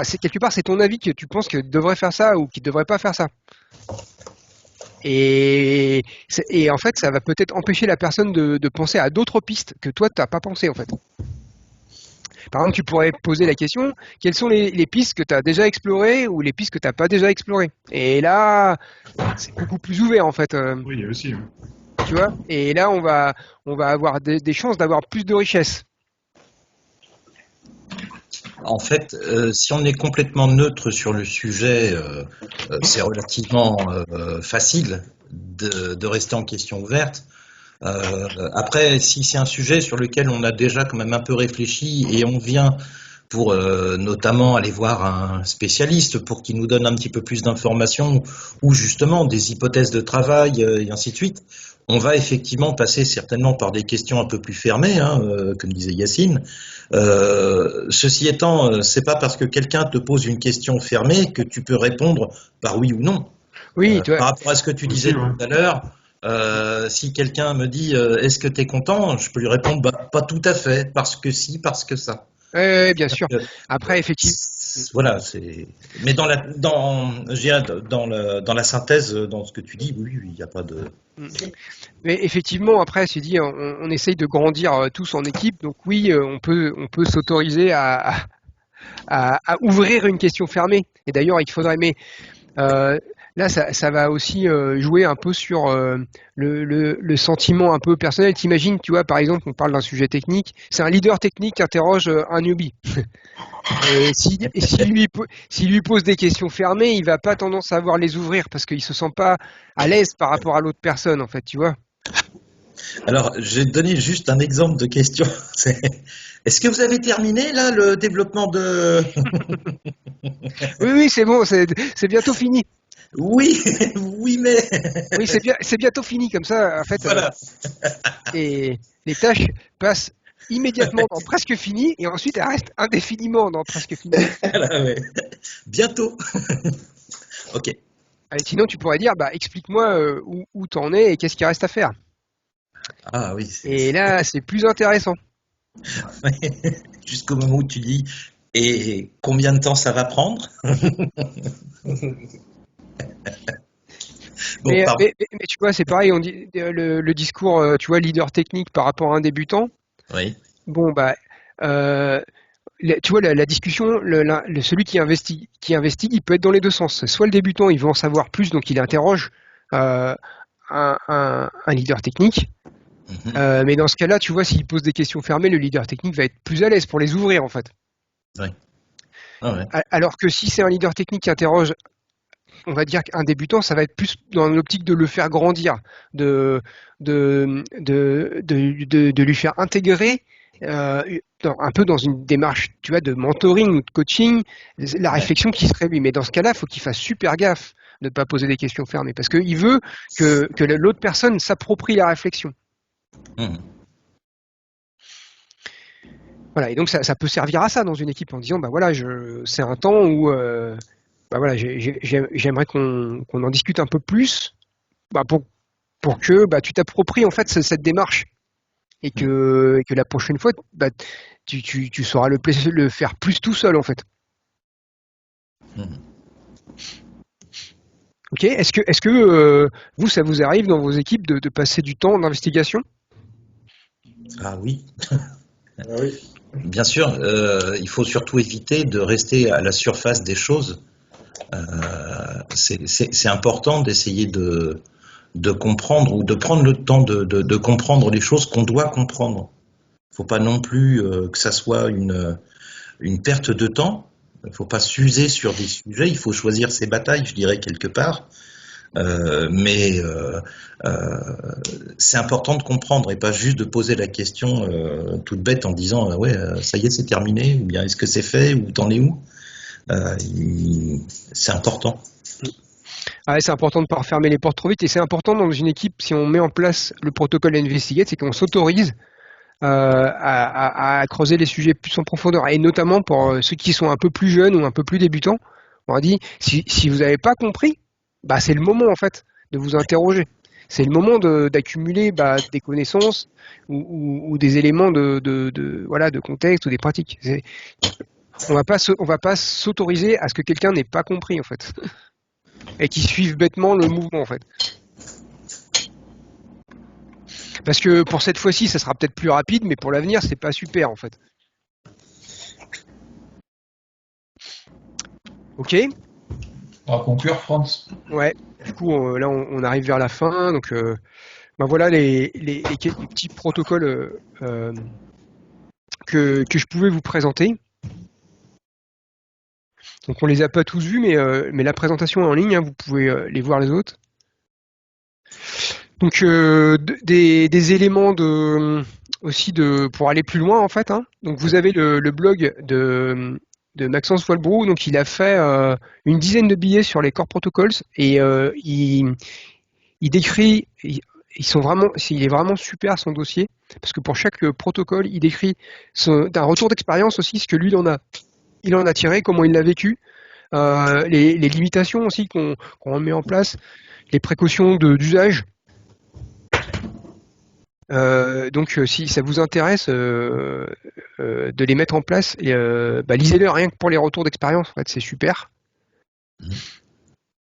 C'est quelque part c'est ton avis que tu penses que devrait faire ça ou qu'il devrait pas faire ça. Et en fait, ça va peut-être empêcher la personne de penser à d'autres pistes que toi tu n'as pas pensé en fait. Par exemple, tu pourrais poser la question, quelles sont les pistes que tu as déjà explorées ou les pistes que tu n'as pas déjà explorées? Et là, c'est beaucoup plus ouvert en fait. Oui, aussi. Oui. Tu vois? Et là, on va avoir des chances d'avoir plus de richesse. En fait, si on est complètement neutre sur le sujet, c'est relativement facile de rester en question ouverte. Après, si c'est un sujet sur lequel on a déjà quand même un peu réfléchi et on vient pour notamment aller voir un spécialiste pour qu'il nous donne un petit peu plus d'informations ou justement des hypothèses de travail et ainsi de suite, on va effectivement passer certainement par des questions un peu plus fermées, hein, comme disait Yacine. Ceci étant, c'est pas parce que quelqu'un te pose une question fermée que tu peux répondre par oui ou non. Oui, tu vois. Par rapport à ce que tu disais tout à l'heure, si quelqu'un me dit est-ce que tu es content, je peux lui répondre bah, pas tout à fait, parce que si, parce que ça. Oui, bien sûr. Après, effectivement. Voilà, c'est. Mais dans la synthèse, dans ce que tu dis, oui, il n'y a pas de. Mais effectivement, après, c'est dit, on essaye de grandir tous en équipe, donc oui, on peut s'autoriser à ouvrir une question fermée. Et d'ailleurs, il faudrait, mais là, ça va aussi jouer un peu sur le sentiment un peu personnel. T'imagines, tu vois, par exemple, on parle d'un sujet technique, c'est un leader technique qui interroge un newbie. S'il lui pose des questions fermées, il va pas tendance à vouloir les ouvrir parce qu'il se sent pas à l'aise par rapport à l'autre personne, en fait, tu vois. Alors, je vais te donner juste un exemple de question. Est-ce que vous avez terminé là le développement de... Oui, c'est bon, c'est bientôt fini. Oui, oui, mais... Oui, c'est bientôt fini, comme ça, en fait, voilà. Et les tâches passent immédiatement dans presque fini, et ensuite elles restent indéfiniment dans presque fini. Voilà, ouais. Bientôt. Ok. Allez, sinon, tu pourrais dire, bah, explique-moi où t'en es et qu'est-ce qu'il reste à faire. Ah oui. Et là, c'est plus intéressant. Jusqu'au moment où tu dis, et combien de temps ça va prendre? Bon, mais tu vois, c'est pareil, on dit le discours, tu vois, leader technique par rapport à un débutant. Oui. Bon, bah, tu vois, la discussion, celui qui investigue, il peut être dans les deux sens. Soit le débutant, il veut en savoir plus, donc il interroge un leader technique. Mais dans ce cas-là, tu vois, s'il pose des questions fermées, le leader technique va être plus à l'aise pour les ouvrir, en fait. Oui. Ah ouais. Alors que si c'est un leader technique qui interroge, on va dire qu'un débutant, ça va être plus dans l'optique de le faire grandir, de lui faire intégrer un peu dans une démarche, tu vois, de mentoring ou de coaching, la réflexion qui serait lui. Mais dans ce cas-là, il faut qu'il fasse super gaffe de ne pas poser des questions fermées, parce qu'il veut que l'autre personne s'approprie la réflexion. Voilà, et donc ça peut servir à ça dans une équipe en disant, bah voilà, c'est un temps où bah voilà, j'aimerais qu'on en discute un peu plus, bah pour que bah, tu t'appropries en fait cette démarche et que la prochaine fois, bah, tu sauras le faire plus tout seul en fait. Ok, est-ce que vous, ça vous arrive dans vos équipes de passer du temps d'investigation? Ah oui. Oui. Bien sûr, il faut surtout éviter de rester à la surface des choses. C'est important d'essayer de comprendre ou de prendre le temps de comprendre les choses qu'on doit comprendre. Il ne faut pas non plus que ça soit une perte de temps. Il ne faut pas s'user sur des sujets. Il faut choisir ses batailles, je dirais, quelque part. Mais c'est important de comprendre et pas juste de poser la question toute bête en disant ouais, ça y est, c'est terminé, ou bien est-ce que c'est fait, ou t'en es où? C'est important. Ouais, c'est important de ne pas refermer les portes trop vite, et c'est important dans une équipe, si on met en place le protocole Investigate, c'est qu'on s'autorise à creuser les sujets plus en profondeur, et notamment pour ceux qui sont un peu plus jeunes ou un peu plus débutants. On a dit, si vous n'avez pas compris, bah, c'est le moment en fait de vous interroger. C'est le moment d'accumuler des connaissances ou des éléments de contexte ou des pratiques. On va pas s'autoriser à ce que quelqu'un n'ait pas compris en fait et qu'il suive bêtement le mouvement en fait. Parce que pour cette fois-ci, ça sera peut-être plus rapide, mais pour l'avenir, c'est pas super en fait. Ok. On va conclure, France. Ouais. Du coup, là, on arrive vers la fin. Donc, ben voilà les petits protocoles que je pouvais vous présenter. Donc, on les a pas tous vus, mais la présentation est en ligne. Hein, vous pouvez les voir les autres. Donc, des éléments aussi pour aller plus loin en fait. Hein. Donc, vous avez le blog de Maxence Walbrou. Donc, il a fait une dizaine de billets sur les core protocols et il décrit. Il est vraiment super son dossier parce que pour chaque protocole, il décrit d'un retour d'expérience aussi ce que lui il en a tiré, comment il l'a vécu, les limitations aussi qu'on met en place, les précautions d'usage. Donc, si ça vous intéresse de les mettre en place, lisez-le rien que pour les retours d'expérience. En fait, c'est super.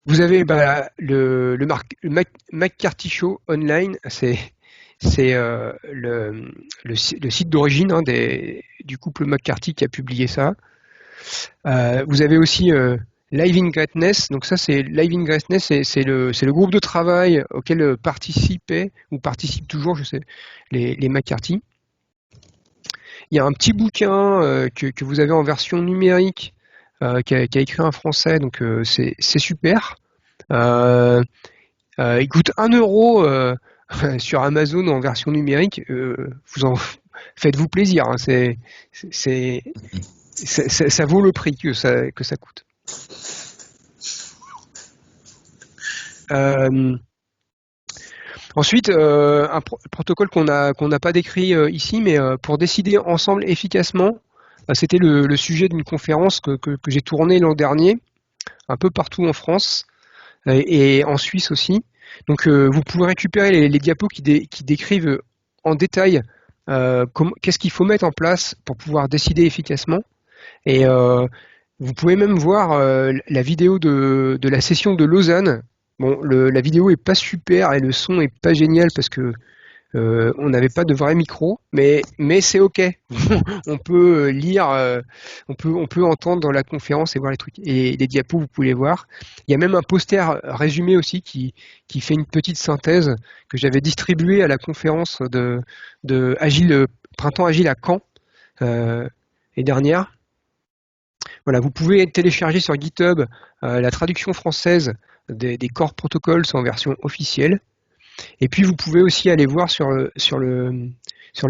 Vous avez le McCarthy Show online. C'est le site d'origine hein, du couple McCarthy qui a publié ça. Vous avez aussi Live in Greatness. Donc ça, c'est Live in Greatness, c'est le groupe de travail auquel participaient ou participent toujours, je sais, les McCarthy. Il y a un petit bouquin que vous avez en version numérique qui a écrit un Français, donc c'est super. Il coûte 1 euro sur Amazon en version numérique. Faites-vous plaisir. Hein, ça vaut le prix que ça coûte. Ensuite, un protocole qu'on n'a pas décrit ici, mais pour décider ensemble efficacement, c'était le sujet d'une conférence que j'ai tournée l'an dernier, un peu partout en France et en Suisse aussi. Donc, vous pouvez récupérer les diapos qui décrivent en détail qu'est-ce qu'il faut mettre en place pour pouvoir décider efficacement. Et vous pouvez même voir la vidéo de la session de Lausanne. Bon, la vidéo est pas super et le son est pas génial parce que on n'avait pas de vrai micro, mais c'est ok. On peut lire, on peut entendre dans la conférence et voir les trucs. Et les diapos, vous pouvez les voir. Il y a même un poster résumé aussi qui fait une petite synthèse que j'avais distribué à la conférence de Agile, Printemps Agile à Caen et dernière. Voilà, vous pouvez télécharger sur GitHub la traduction française des core protocols en version officielle. Et puis vous pouvez aussi aller voir sur le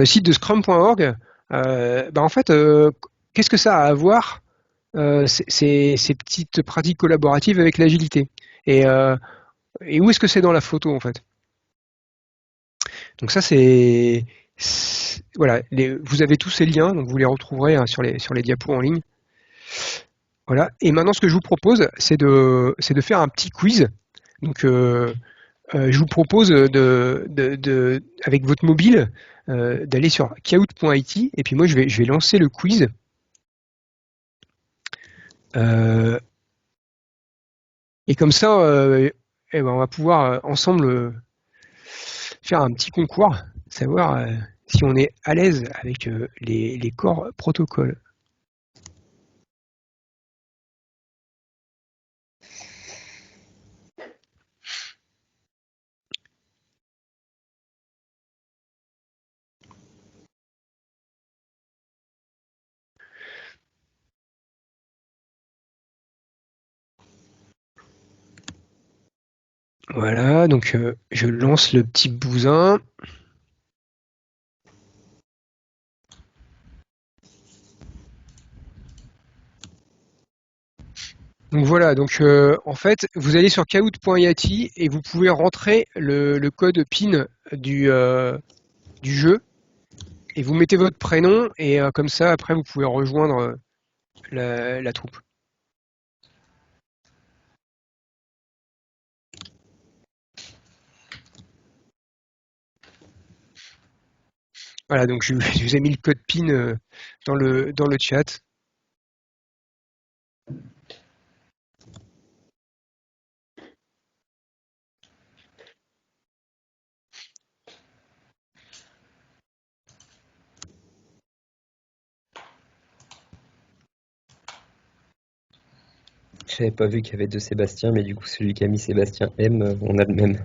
site de scrum.org. En fait, qu'est-ce que ça a à voir ces petites pratiques collaboratives avec l'agilité et où est-ce que c'est dans la photo en fait? Donc ça voilà, vous avez tous ces liens, donc vous les retrouverez hein, sur les diapos en ligne. Voilà. Et maintenant, ce que je vous propose, c'est de faire un petit quiz. Donc, je vous propose avec votre mobile d'aller sur kahoot.it et puis moi, je vais lancer le quiz. Et comme ça, on va pouvoir ensemble faire un petit concours, savoir si on est à l'aise avec les core protocoles. Voilà, donc je lance le petit bousin. Donc voilà, donc en fait, vous allez sur kahoot.it et vous pouvez rentrer le code PIN du jeu et vous mettez votre prénom et comme ça, après, vous pouvez rejoindre la troupe. Voilà, donc je vous ai mis le code PIN dans le chat. J'avais pas vu qu'il y avait deux Sébastien, mais du coup, celui qui a mis Sébastien M, on a le même.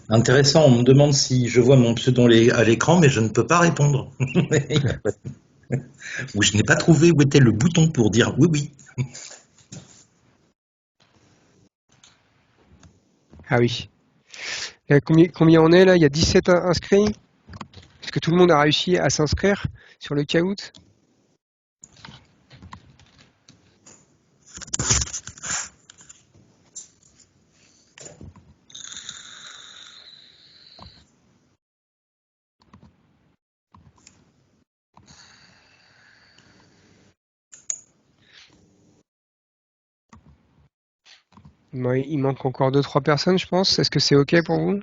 Intéressant, on me demande si je vois mon pseudo à l'écran, mais je ne peux pas répondre. Ou je n'ai pas trouvé où était le bouton pour dire oui, oui. Ah oui. Combien on est là? Il y a 17 inscrits? Est-ce que tout le monde a réussi à s'inscrire sur le Kahoot? Il manque encore 2-3 personnes, je pense. Est-ce que c'est OK pour vous?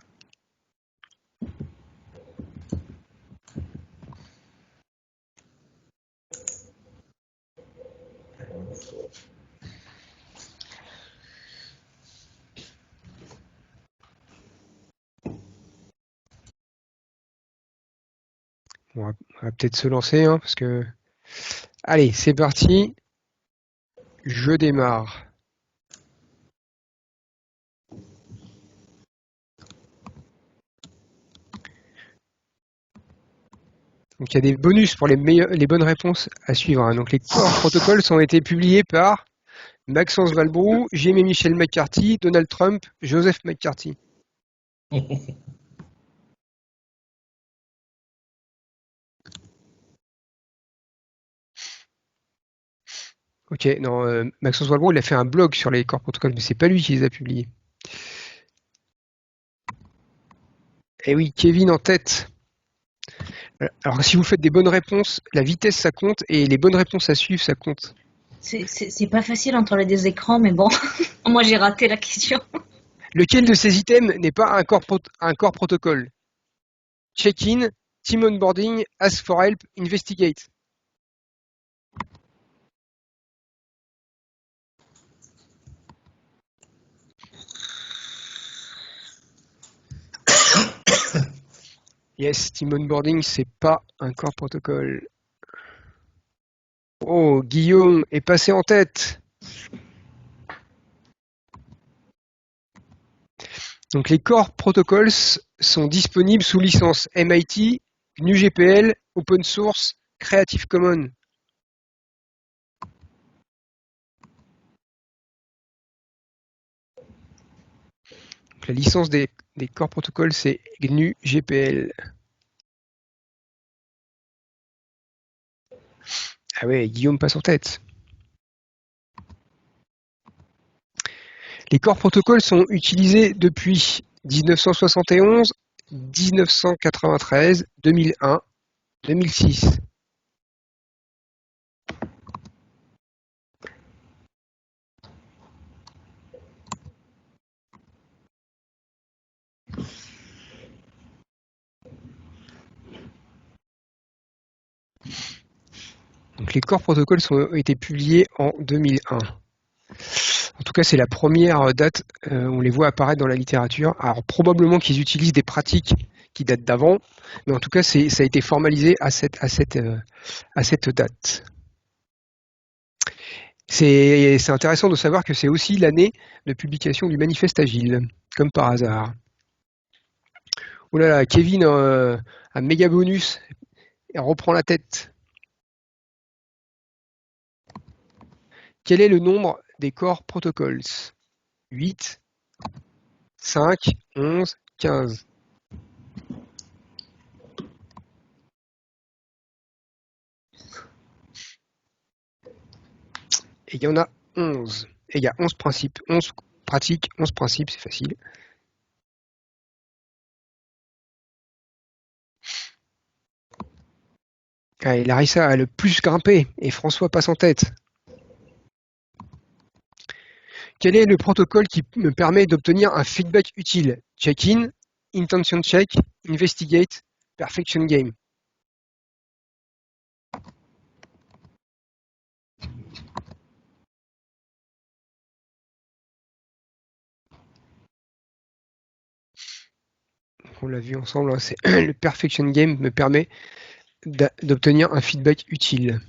On va peut-être se lancer, hein, parce que... Allez, c'est parti. Je démarre. Donc il y a des bonus pour les bonnes réponses à suivre, hein. Donc les corps protocoles ont été publiés par Maxence Valbrou, J.M. Michel McCarthy, Donald Trump, Joseph McCarthy. Ok, non, Maxence Valbrou, il a fait un blog sur les corps protocoles, mais c'est pas lui qui les a publiés. Eh oui, Kevin en tête. Alors si vous faites des bonnes réponses, la vitesse ça compte et les bonnes réponses à suivre ça compte. C'est pas facile entre les deux écrans, mais bon, moi j'ai raté la question. Lequel de ces items n'est pas un corps protocole? Check-in, team onboarding, ask for help, investigate. Yes, team onboarding, c'est pas un corps protocole. Oh, Guillaume est passé en tête. Donc les core protocols sont disponibles sous licence MIT, GNU-GPL, Open Source, Creative Commons. Donc, la licence des core protocols, c'est GNU-GPL. Ah ouais, Guillaume passe en tête. Les corps protocoles sont utilisés depuis 1971, 1993, 2001, 2006. Donc les corps protocoles ont été publiés en 2001. En tout cas, c'est la première date où on les voit apparaître dans la littérature. Alors probablement qu'ils utilisent des pratiques qui datent d'avant, mais en tout cas, ça a été formalisé à cette date. C'est intéressant de savoir que c'est aussi l'année de publication du manifeste agile, comme par hasard. Oh là là, Kevin, un méga bonus, et reprend la tête. Quel est le nombre des corps protocoles? 8, 5, 11, 15. Et il y en a 11. Et il y a 11 principes. 11 pratiques, 11 principes, c'est facile. Ah, et Larissa a le plus grimpé et François passe en tête. Quel est le protocole qui me permet d'obtenir un feedback utile? Check-in, intention check, investigate, perfection game. On l'a vu ensemble, hein, c'est le perfection game me permet d'obtenir un feedback utile.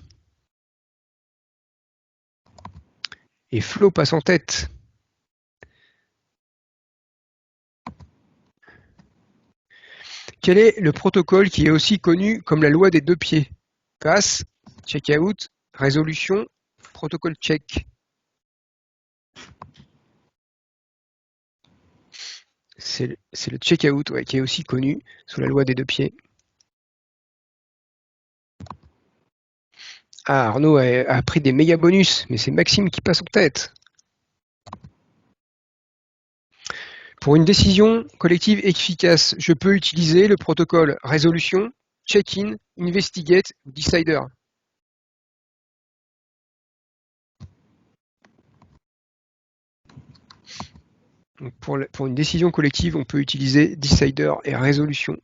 Et Flo passe en tête. Quel est le protocole qui est aussi connu comme la loi des 2 pieds? Pass, checkout, résolution, protocole check. C'est le checkout, ouais, qui est aussi connu sous la loi des 2 pieds. Ah, Arnaud a pris des méga bonus, mais c'est Maxime qui passe en tête. Pour une décision collective efficace, je peux utiliser le protocole résolution, check-in, investigate ou decider. Donc pour une décision collective, on peut utiliser decider et résolution.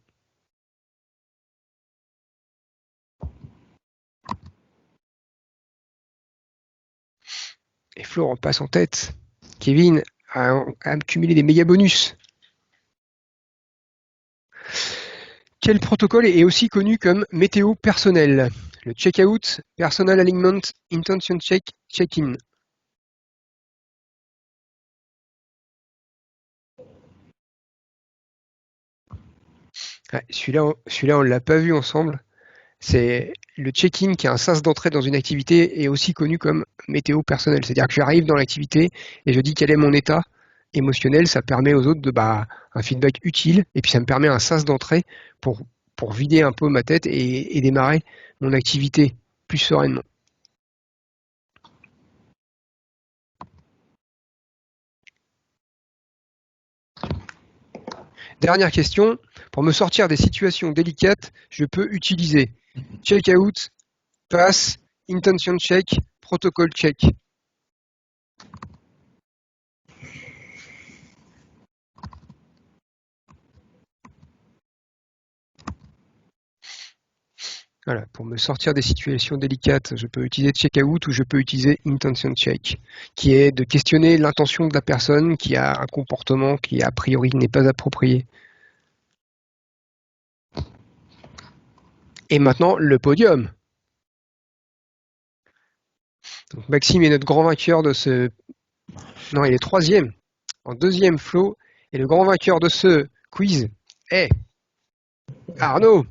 Et Florent passe en tête. Kevin a accumulé des méga bonus. Quel protocole est aussi connu comme météo personnel? Le checkout, personal alignment, intention check, check-in. Ouais, celui-là, on ne l'a pas vu ensemble. C'est le check-in qui est un sas d'entrée dans une activité est aussi connu comme météo personnel. C'est-à-dire que j'arrive dans l'activité et je dis quel est mon état émotionnel. Ça permet aux autres de un feedback utile et puis ça me permet un sas d'entrée pour vider un peu ma tête et démarrer mon activité plus sereinement. Dernière question. Pour me sortir des situations délicates, je peux utiliser check-out, pass, intention check, protocole check. Voilà, pour me sortir des situations délicates, je peux utiliser check-out ou je peux utiliser intention check, qui est de questionner l'intention de la personne qui a un comportement qui a priori n'est pas approprié. Et maintenant, le podium. Donc, Maxime est notre grand vainqueur de ce... Non, il est 3e. En 2e, Flo. Et le grand vainqueur de ce quiz est Arnaud.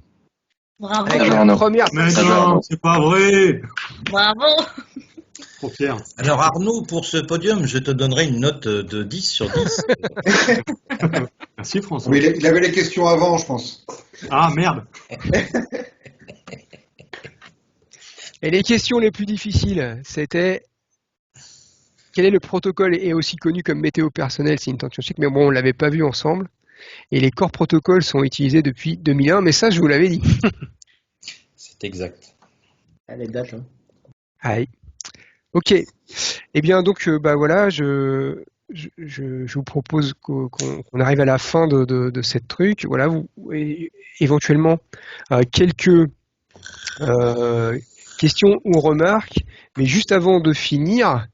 Bravo. Avec la première. Mais non, c'est pas vrai. Bravo. Trop fier. Alors Arnaud, pour ce podium, je te donnerai une note de 10 sur 10. Merci François. Mais il avait les questions avant, je pense. Ah merde. Et les questions les plus difficiles, c'était quel est le protocole est aussi connu comme météo personnel, c'est intention check, mais bon, on ne l'avait pas vu ensemble. Et les core protocoles sont utilisés depuis 2001, mais ça, je vous l'avais dit. C'est exact. Les dates, hein. Allez. Ok. Eh bien, donc, voilà, je vous propose qu'on arrive à la fin de cette truc. Voilà, éventuellement, quelques questions ou remarques, mais juste avant de finir,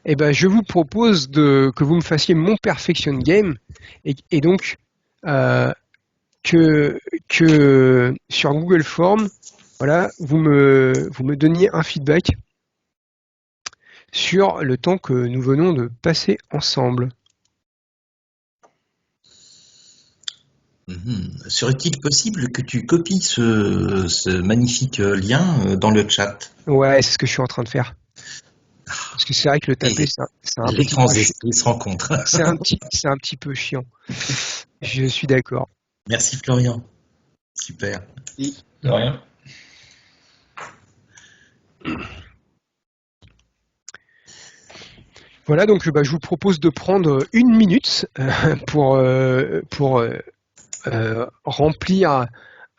eh ben, je vous propose que vous me fassiez mon perfection game et donc que sur Google Form, voilà, vous me donniez un feedback sur le temps que nous venons de passer ensemble. Serait-il possible que tu copies ce magnifique lien dans le chat? Ouais, c'est ce que je suis en train de faire. Parce que c'est vrai que le taper, c'est un Les petit grands peu esprits se rencontrent. c'est un petit peu chiant. Je suis d'accord. Merci Florian. Super. De rien. Voilà, donc je vous propose de prendre 1 minute pour remplir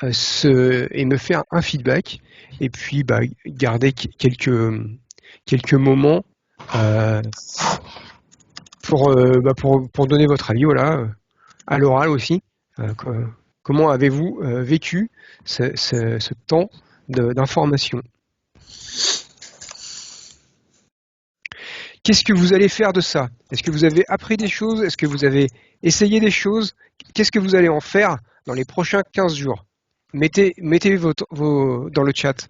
et me faire un feedback, et puis garder quelques moments pour donner votre avis, voilà, à l'oral aussi. Comment avez-vous vécu ce temps d'information? Qu'est-ce que vous allez faire de ça? Est-ce que vous avez appris des choses? Est-ce que vous avez essayé des choses? Qu'est-ce que vous allez en faire dans les prochains 15 jours? mettez dans le chat.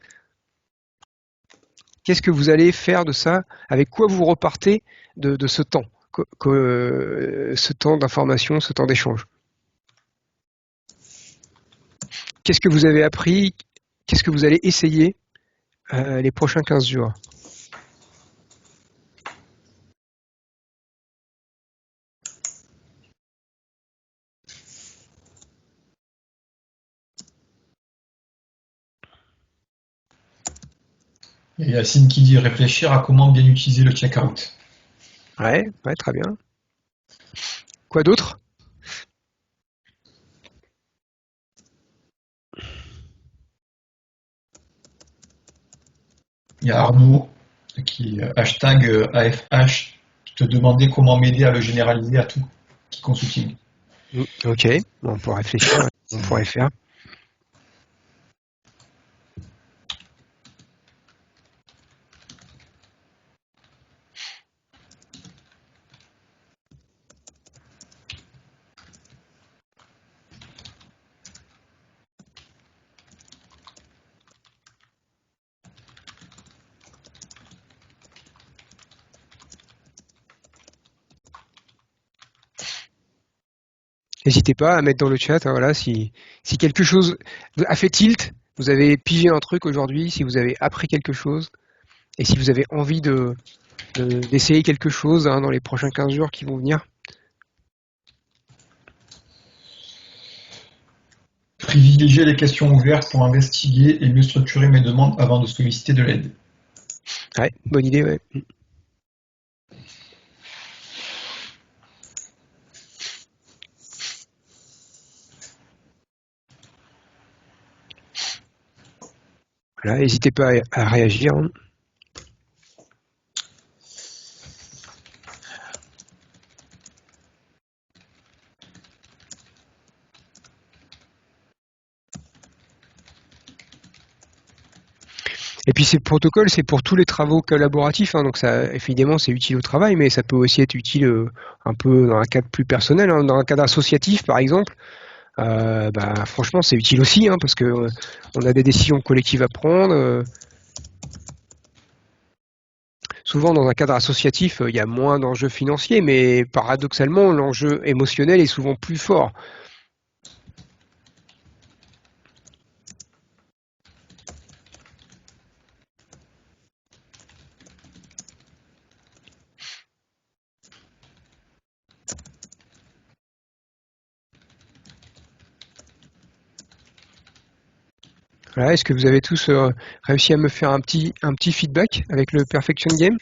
Qu'est-ce que vous allez faire de ça? Avec quoi vous repartez de ce temps, ce temps d'information, ce temps d'échange? Qu'est-ce que vous avez appris? Qu'est-ce que vous allez essayer les prochains 15 jours? Il y a Yacine qui dit réfléchir à comment bien utiliser le checkout. Ouais, très bien. Quoi d'autre? Il y a Arnaud qui hashtag AFH qui te demandait comment m'aider à le généraliser à tout qui consulting. Ok, on pourra réfléchir, on pourrait faire. N'hésitez pas à mettre dans le chat, hein, voilà, si quelque chose a fait tilt, vous avez pigé un truc aujourd'hui, si vous avez appris quelque chose, et si vous avez envie d'essayer quelque chose hein, dans les prochains 15 jours qui vont venir. Privilégier les questions ouvertes pour investiguer et mieux structurer mes demandes avant de solliciter de l'aide. Ouais, bonne idée, ouais. Voilà, n'hésitez pas à réagir. Hein. Et puis ces protocoles, c'est pour tous les travaux collaboratifs, hein, donc ça, évidemment, c'est utile au travail, mais ça peut aussi être utile un peu dans un cadre plus personnel, hein, dans un cadre associatif, par exemple. Franchement, c'est utile aussi, hein, parce que on a des décisions collectives à prendre. Souvent, dans un cadre associatif, il y a moins d'enjeux financiers, mais paradoxalement, l'enjeu émotionnel est souvent plus fort. Voilà, est-ce que vous avez tous réussi à me faire un petit feedback avec le Perfection Game?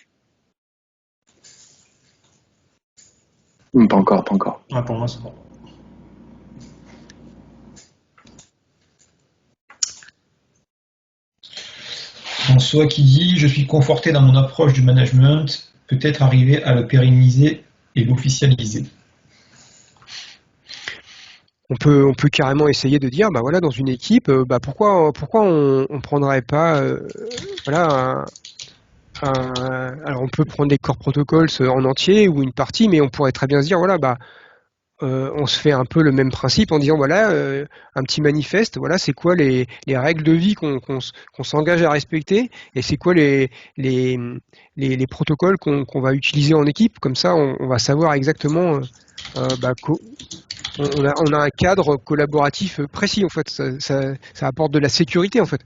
Pas encore. Ah, pour moi, c'est bon. François qui dit « Je suis conforté dans mon approche du management, peut-être arriver à le pérenniser et l'officialiser ». On peut carrément essayer de dire, voilà, dans une équipe, pourquoi on prendrait pas, voilà, alors on peut prendre des core protocols en entier ou une partie, mais on pourrait très bien se dire, voilà, on se fait un peu le même principe en disant, voilà, un petit manifeste, voilà, c'est quoi les règles de vie qu'on s'engage à respecter, et c'est quoi les protocoles qu'on va utiliser en équipe, comme ça on va savoir exactement on a un cadre collaboratif précis, en fait. Ça apporte de la sécurité, en fait.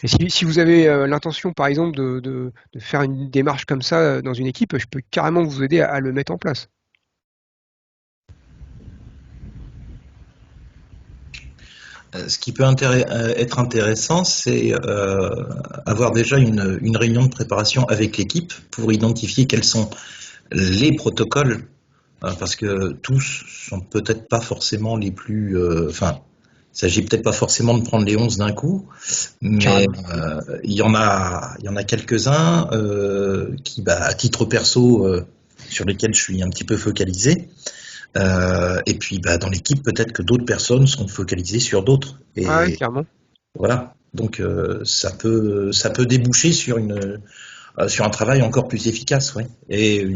Et si vous avez l'intention, par exemple, de faire une démarche comme ça dans une équipe, je peux carrément vous aider à le mettre en place. Ce qui peut être intéressant, c'est avoir déjà une réunion de préparation avec l'équipe pour identifier quels sont les protocoles, parce que tous sont peut-être pas forcément les plus... il s'agit peut-être pas forcément de prendre les 11 d'un coup, mais il y en a quelques-uns qui, à titre perso, sur lesquels je suis un petit peu focalisé. Et puis dans l'équipe, peut-être que d'autres personnes seront focalisées sur d'autres. Et clairement. Voilà, donc ça peut déboucher sur un travail encore plus efficace, ouais. Et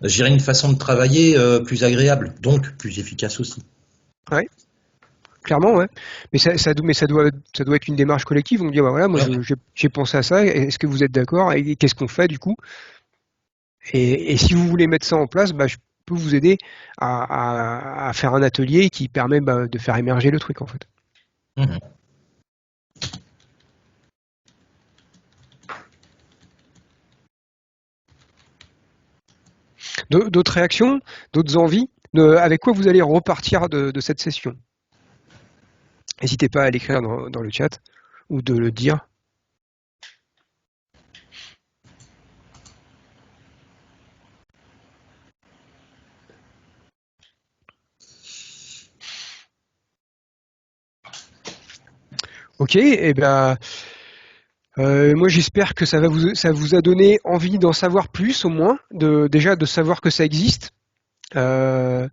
je dirais une façon de travailler plus agréable, donc plus efficace aussi. Ouais, clairement, ouais. Mais ça doit être une démarche collective. On dit, bah, voilà, moi, j'ai pensé à ça. Est-ce que vous êtes d'accord? Et qu'est-ce qu'on fait, du coup? Et si vous voulez mettre ça en place, bah, je peux vous aider à faire un atelier qui permet de faire émerger le truc, en fait. Mhm. D'autres réactions, d'autres envies, avec quoi vous allez repartir de cette session? N'hésitez pas à l'écrire dans le chat ou de le dire. Ok, et ben moi j'espère que ça vous a donné envie d'en savoir plus au moins, déjà de savoir que ça existe, d'avoir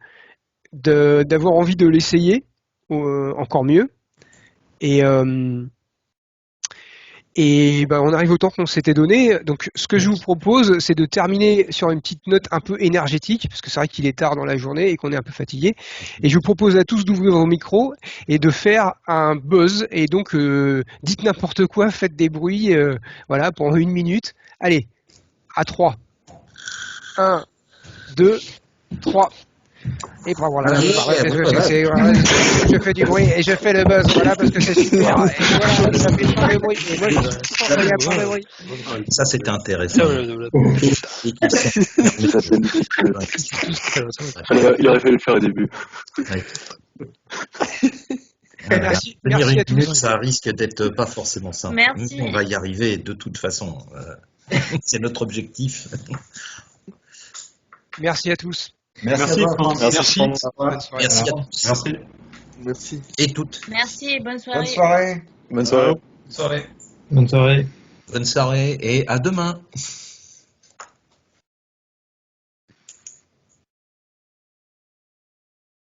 envie de l'essayer encore mieux. Et ben, on arrive au temps qu'on s'était donné. Donc, ce que je vous propose, c'est de terminer sur une petite note un peu énergétique, parce que c'est vrai qu'il est tard dans la journée et qu'on est un peu fatigué. Et je vous propose à tous d'ouvrir vos micros et de faire un buzz. Et donc, dites n'importe quoi, faites des bruits, voilà, pendant 1 minute. Allez, à 3. 1, 2, 3. Et bravo, voilà, je fais du bruit et je fais le buzz, voilà, parce que c'est super. Et voilà, ça fait pas de bruit. Et moi, je suis content qu'il y a pas de bruit. Ça, c'était intéressant. Il aurait fallu le faire au début. Merci Tenir à tous. 1 minute, ça risque d'être pas forcément simple. Merci. On va y arriver de toute façon. C'est notre objectif. Merci à tous. Merci. Merci. Bonne soirée. Merci à tous. Merci. Et toutes. Merci et bonne soirée. Bonne soirée. Bonne soirée. Bonne soirée. Bonne soirée. Bonne soirée et à demain.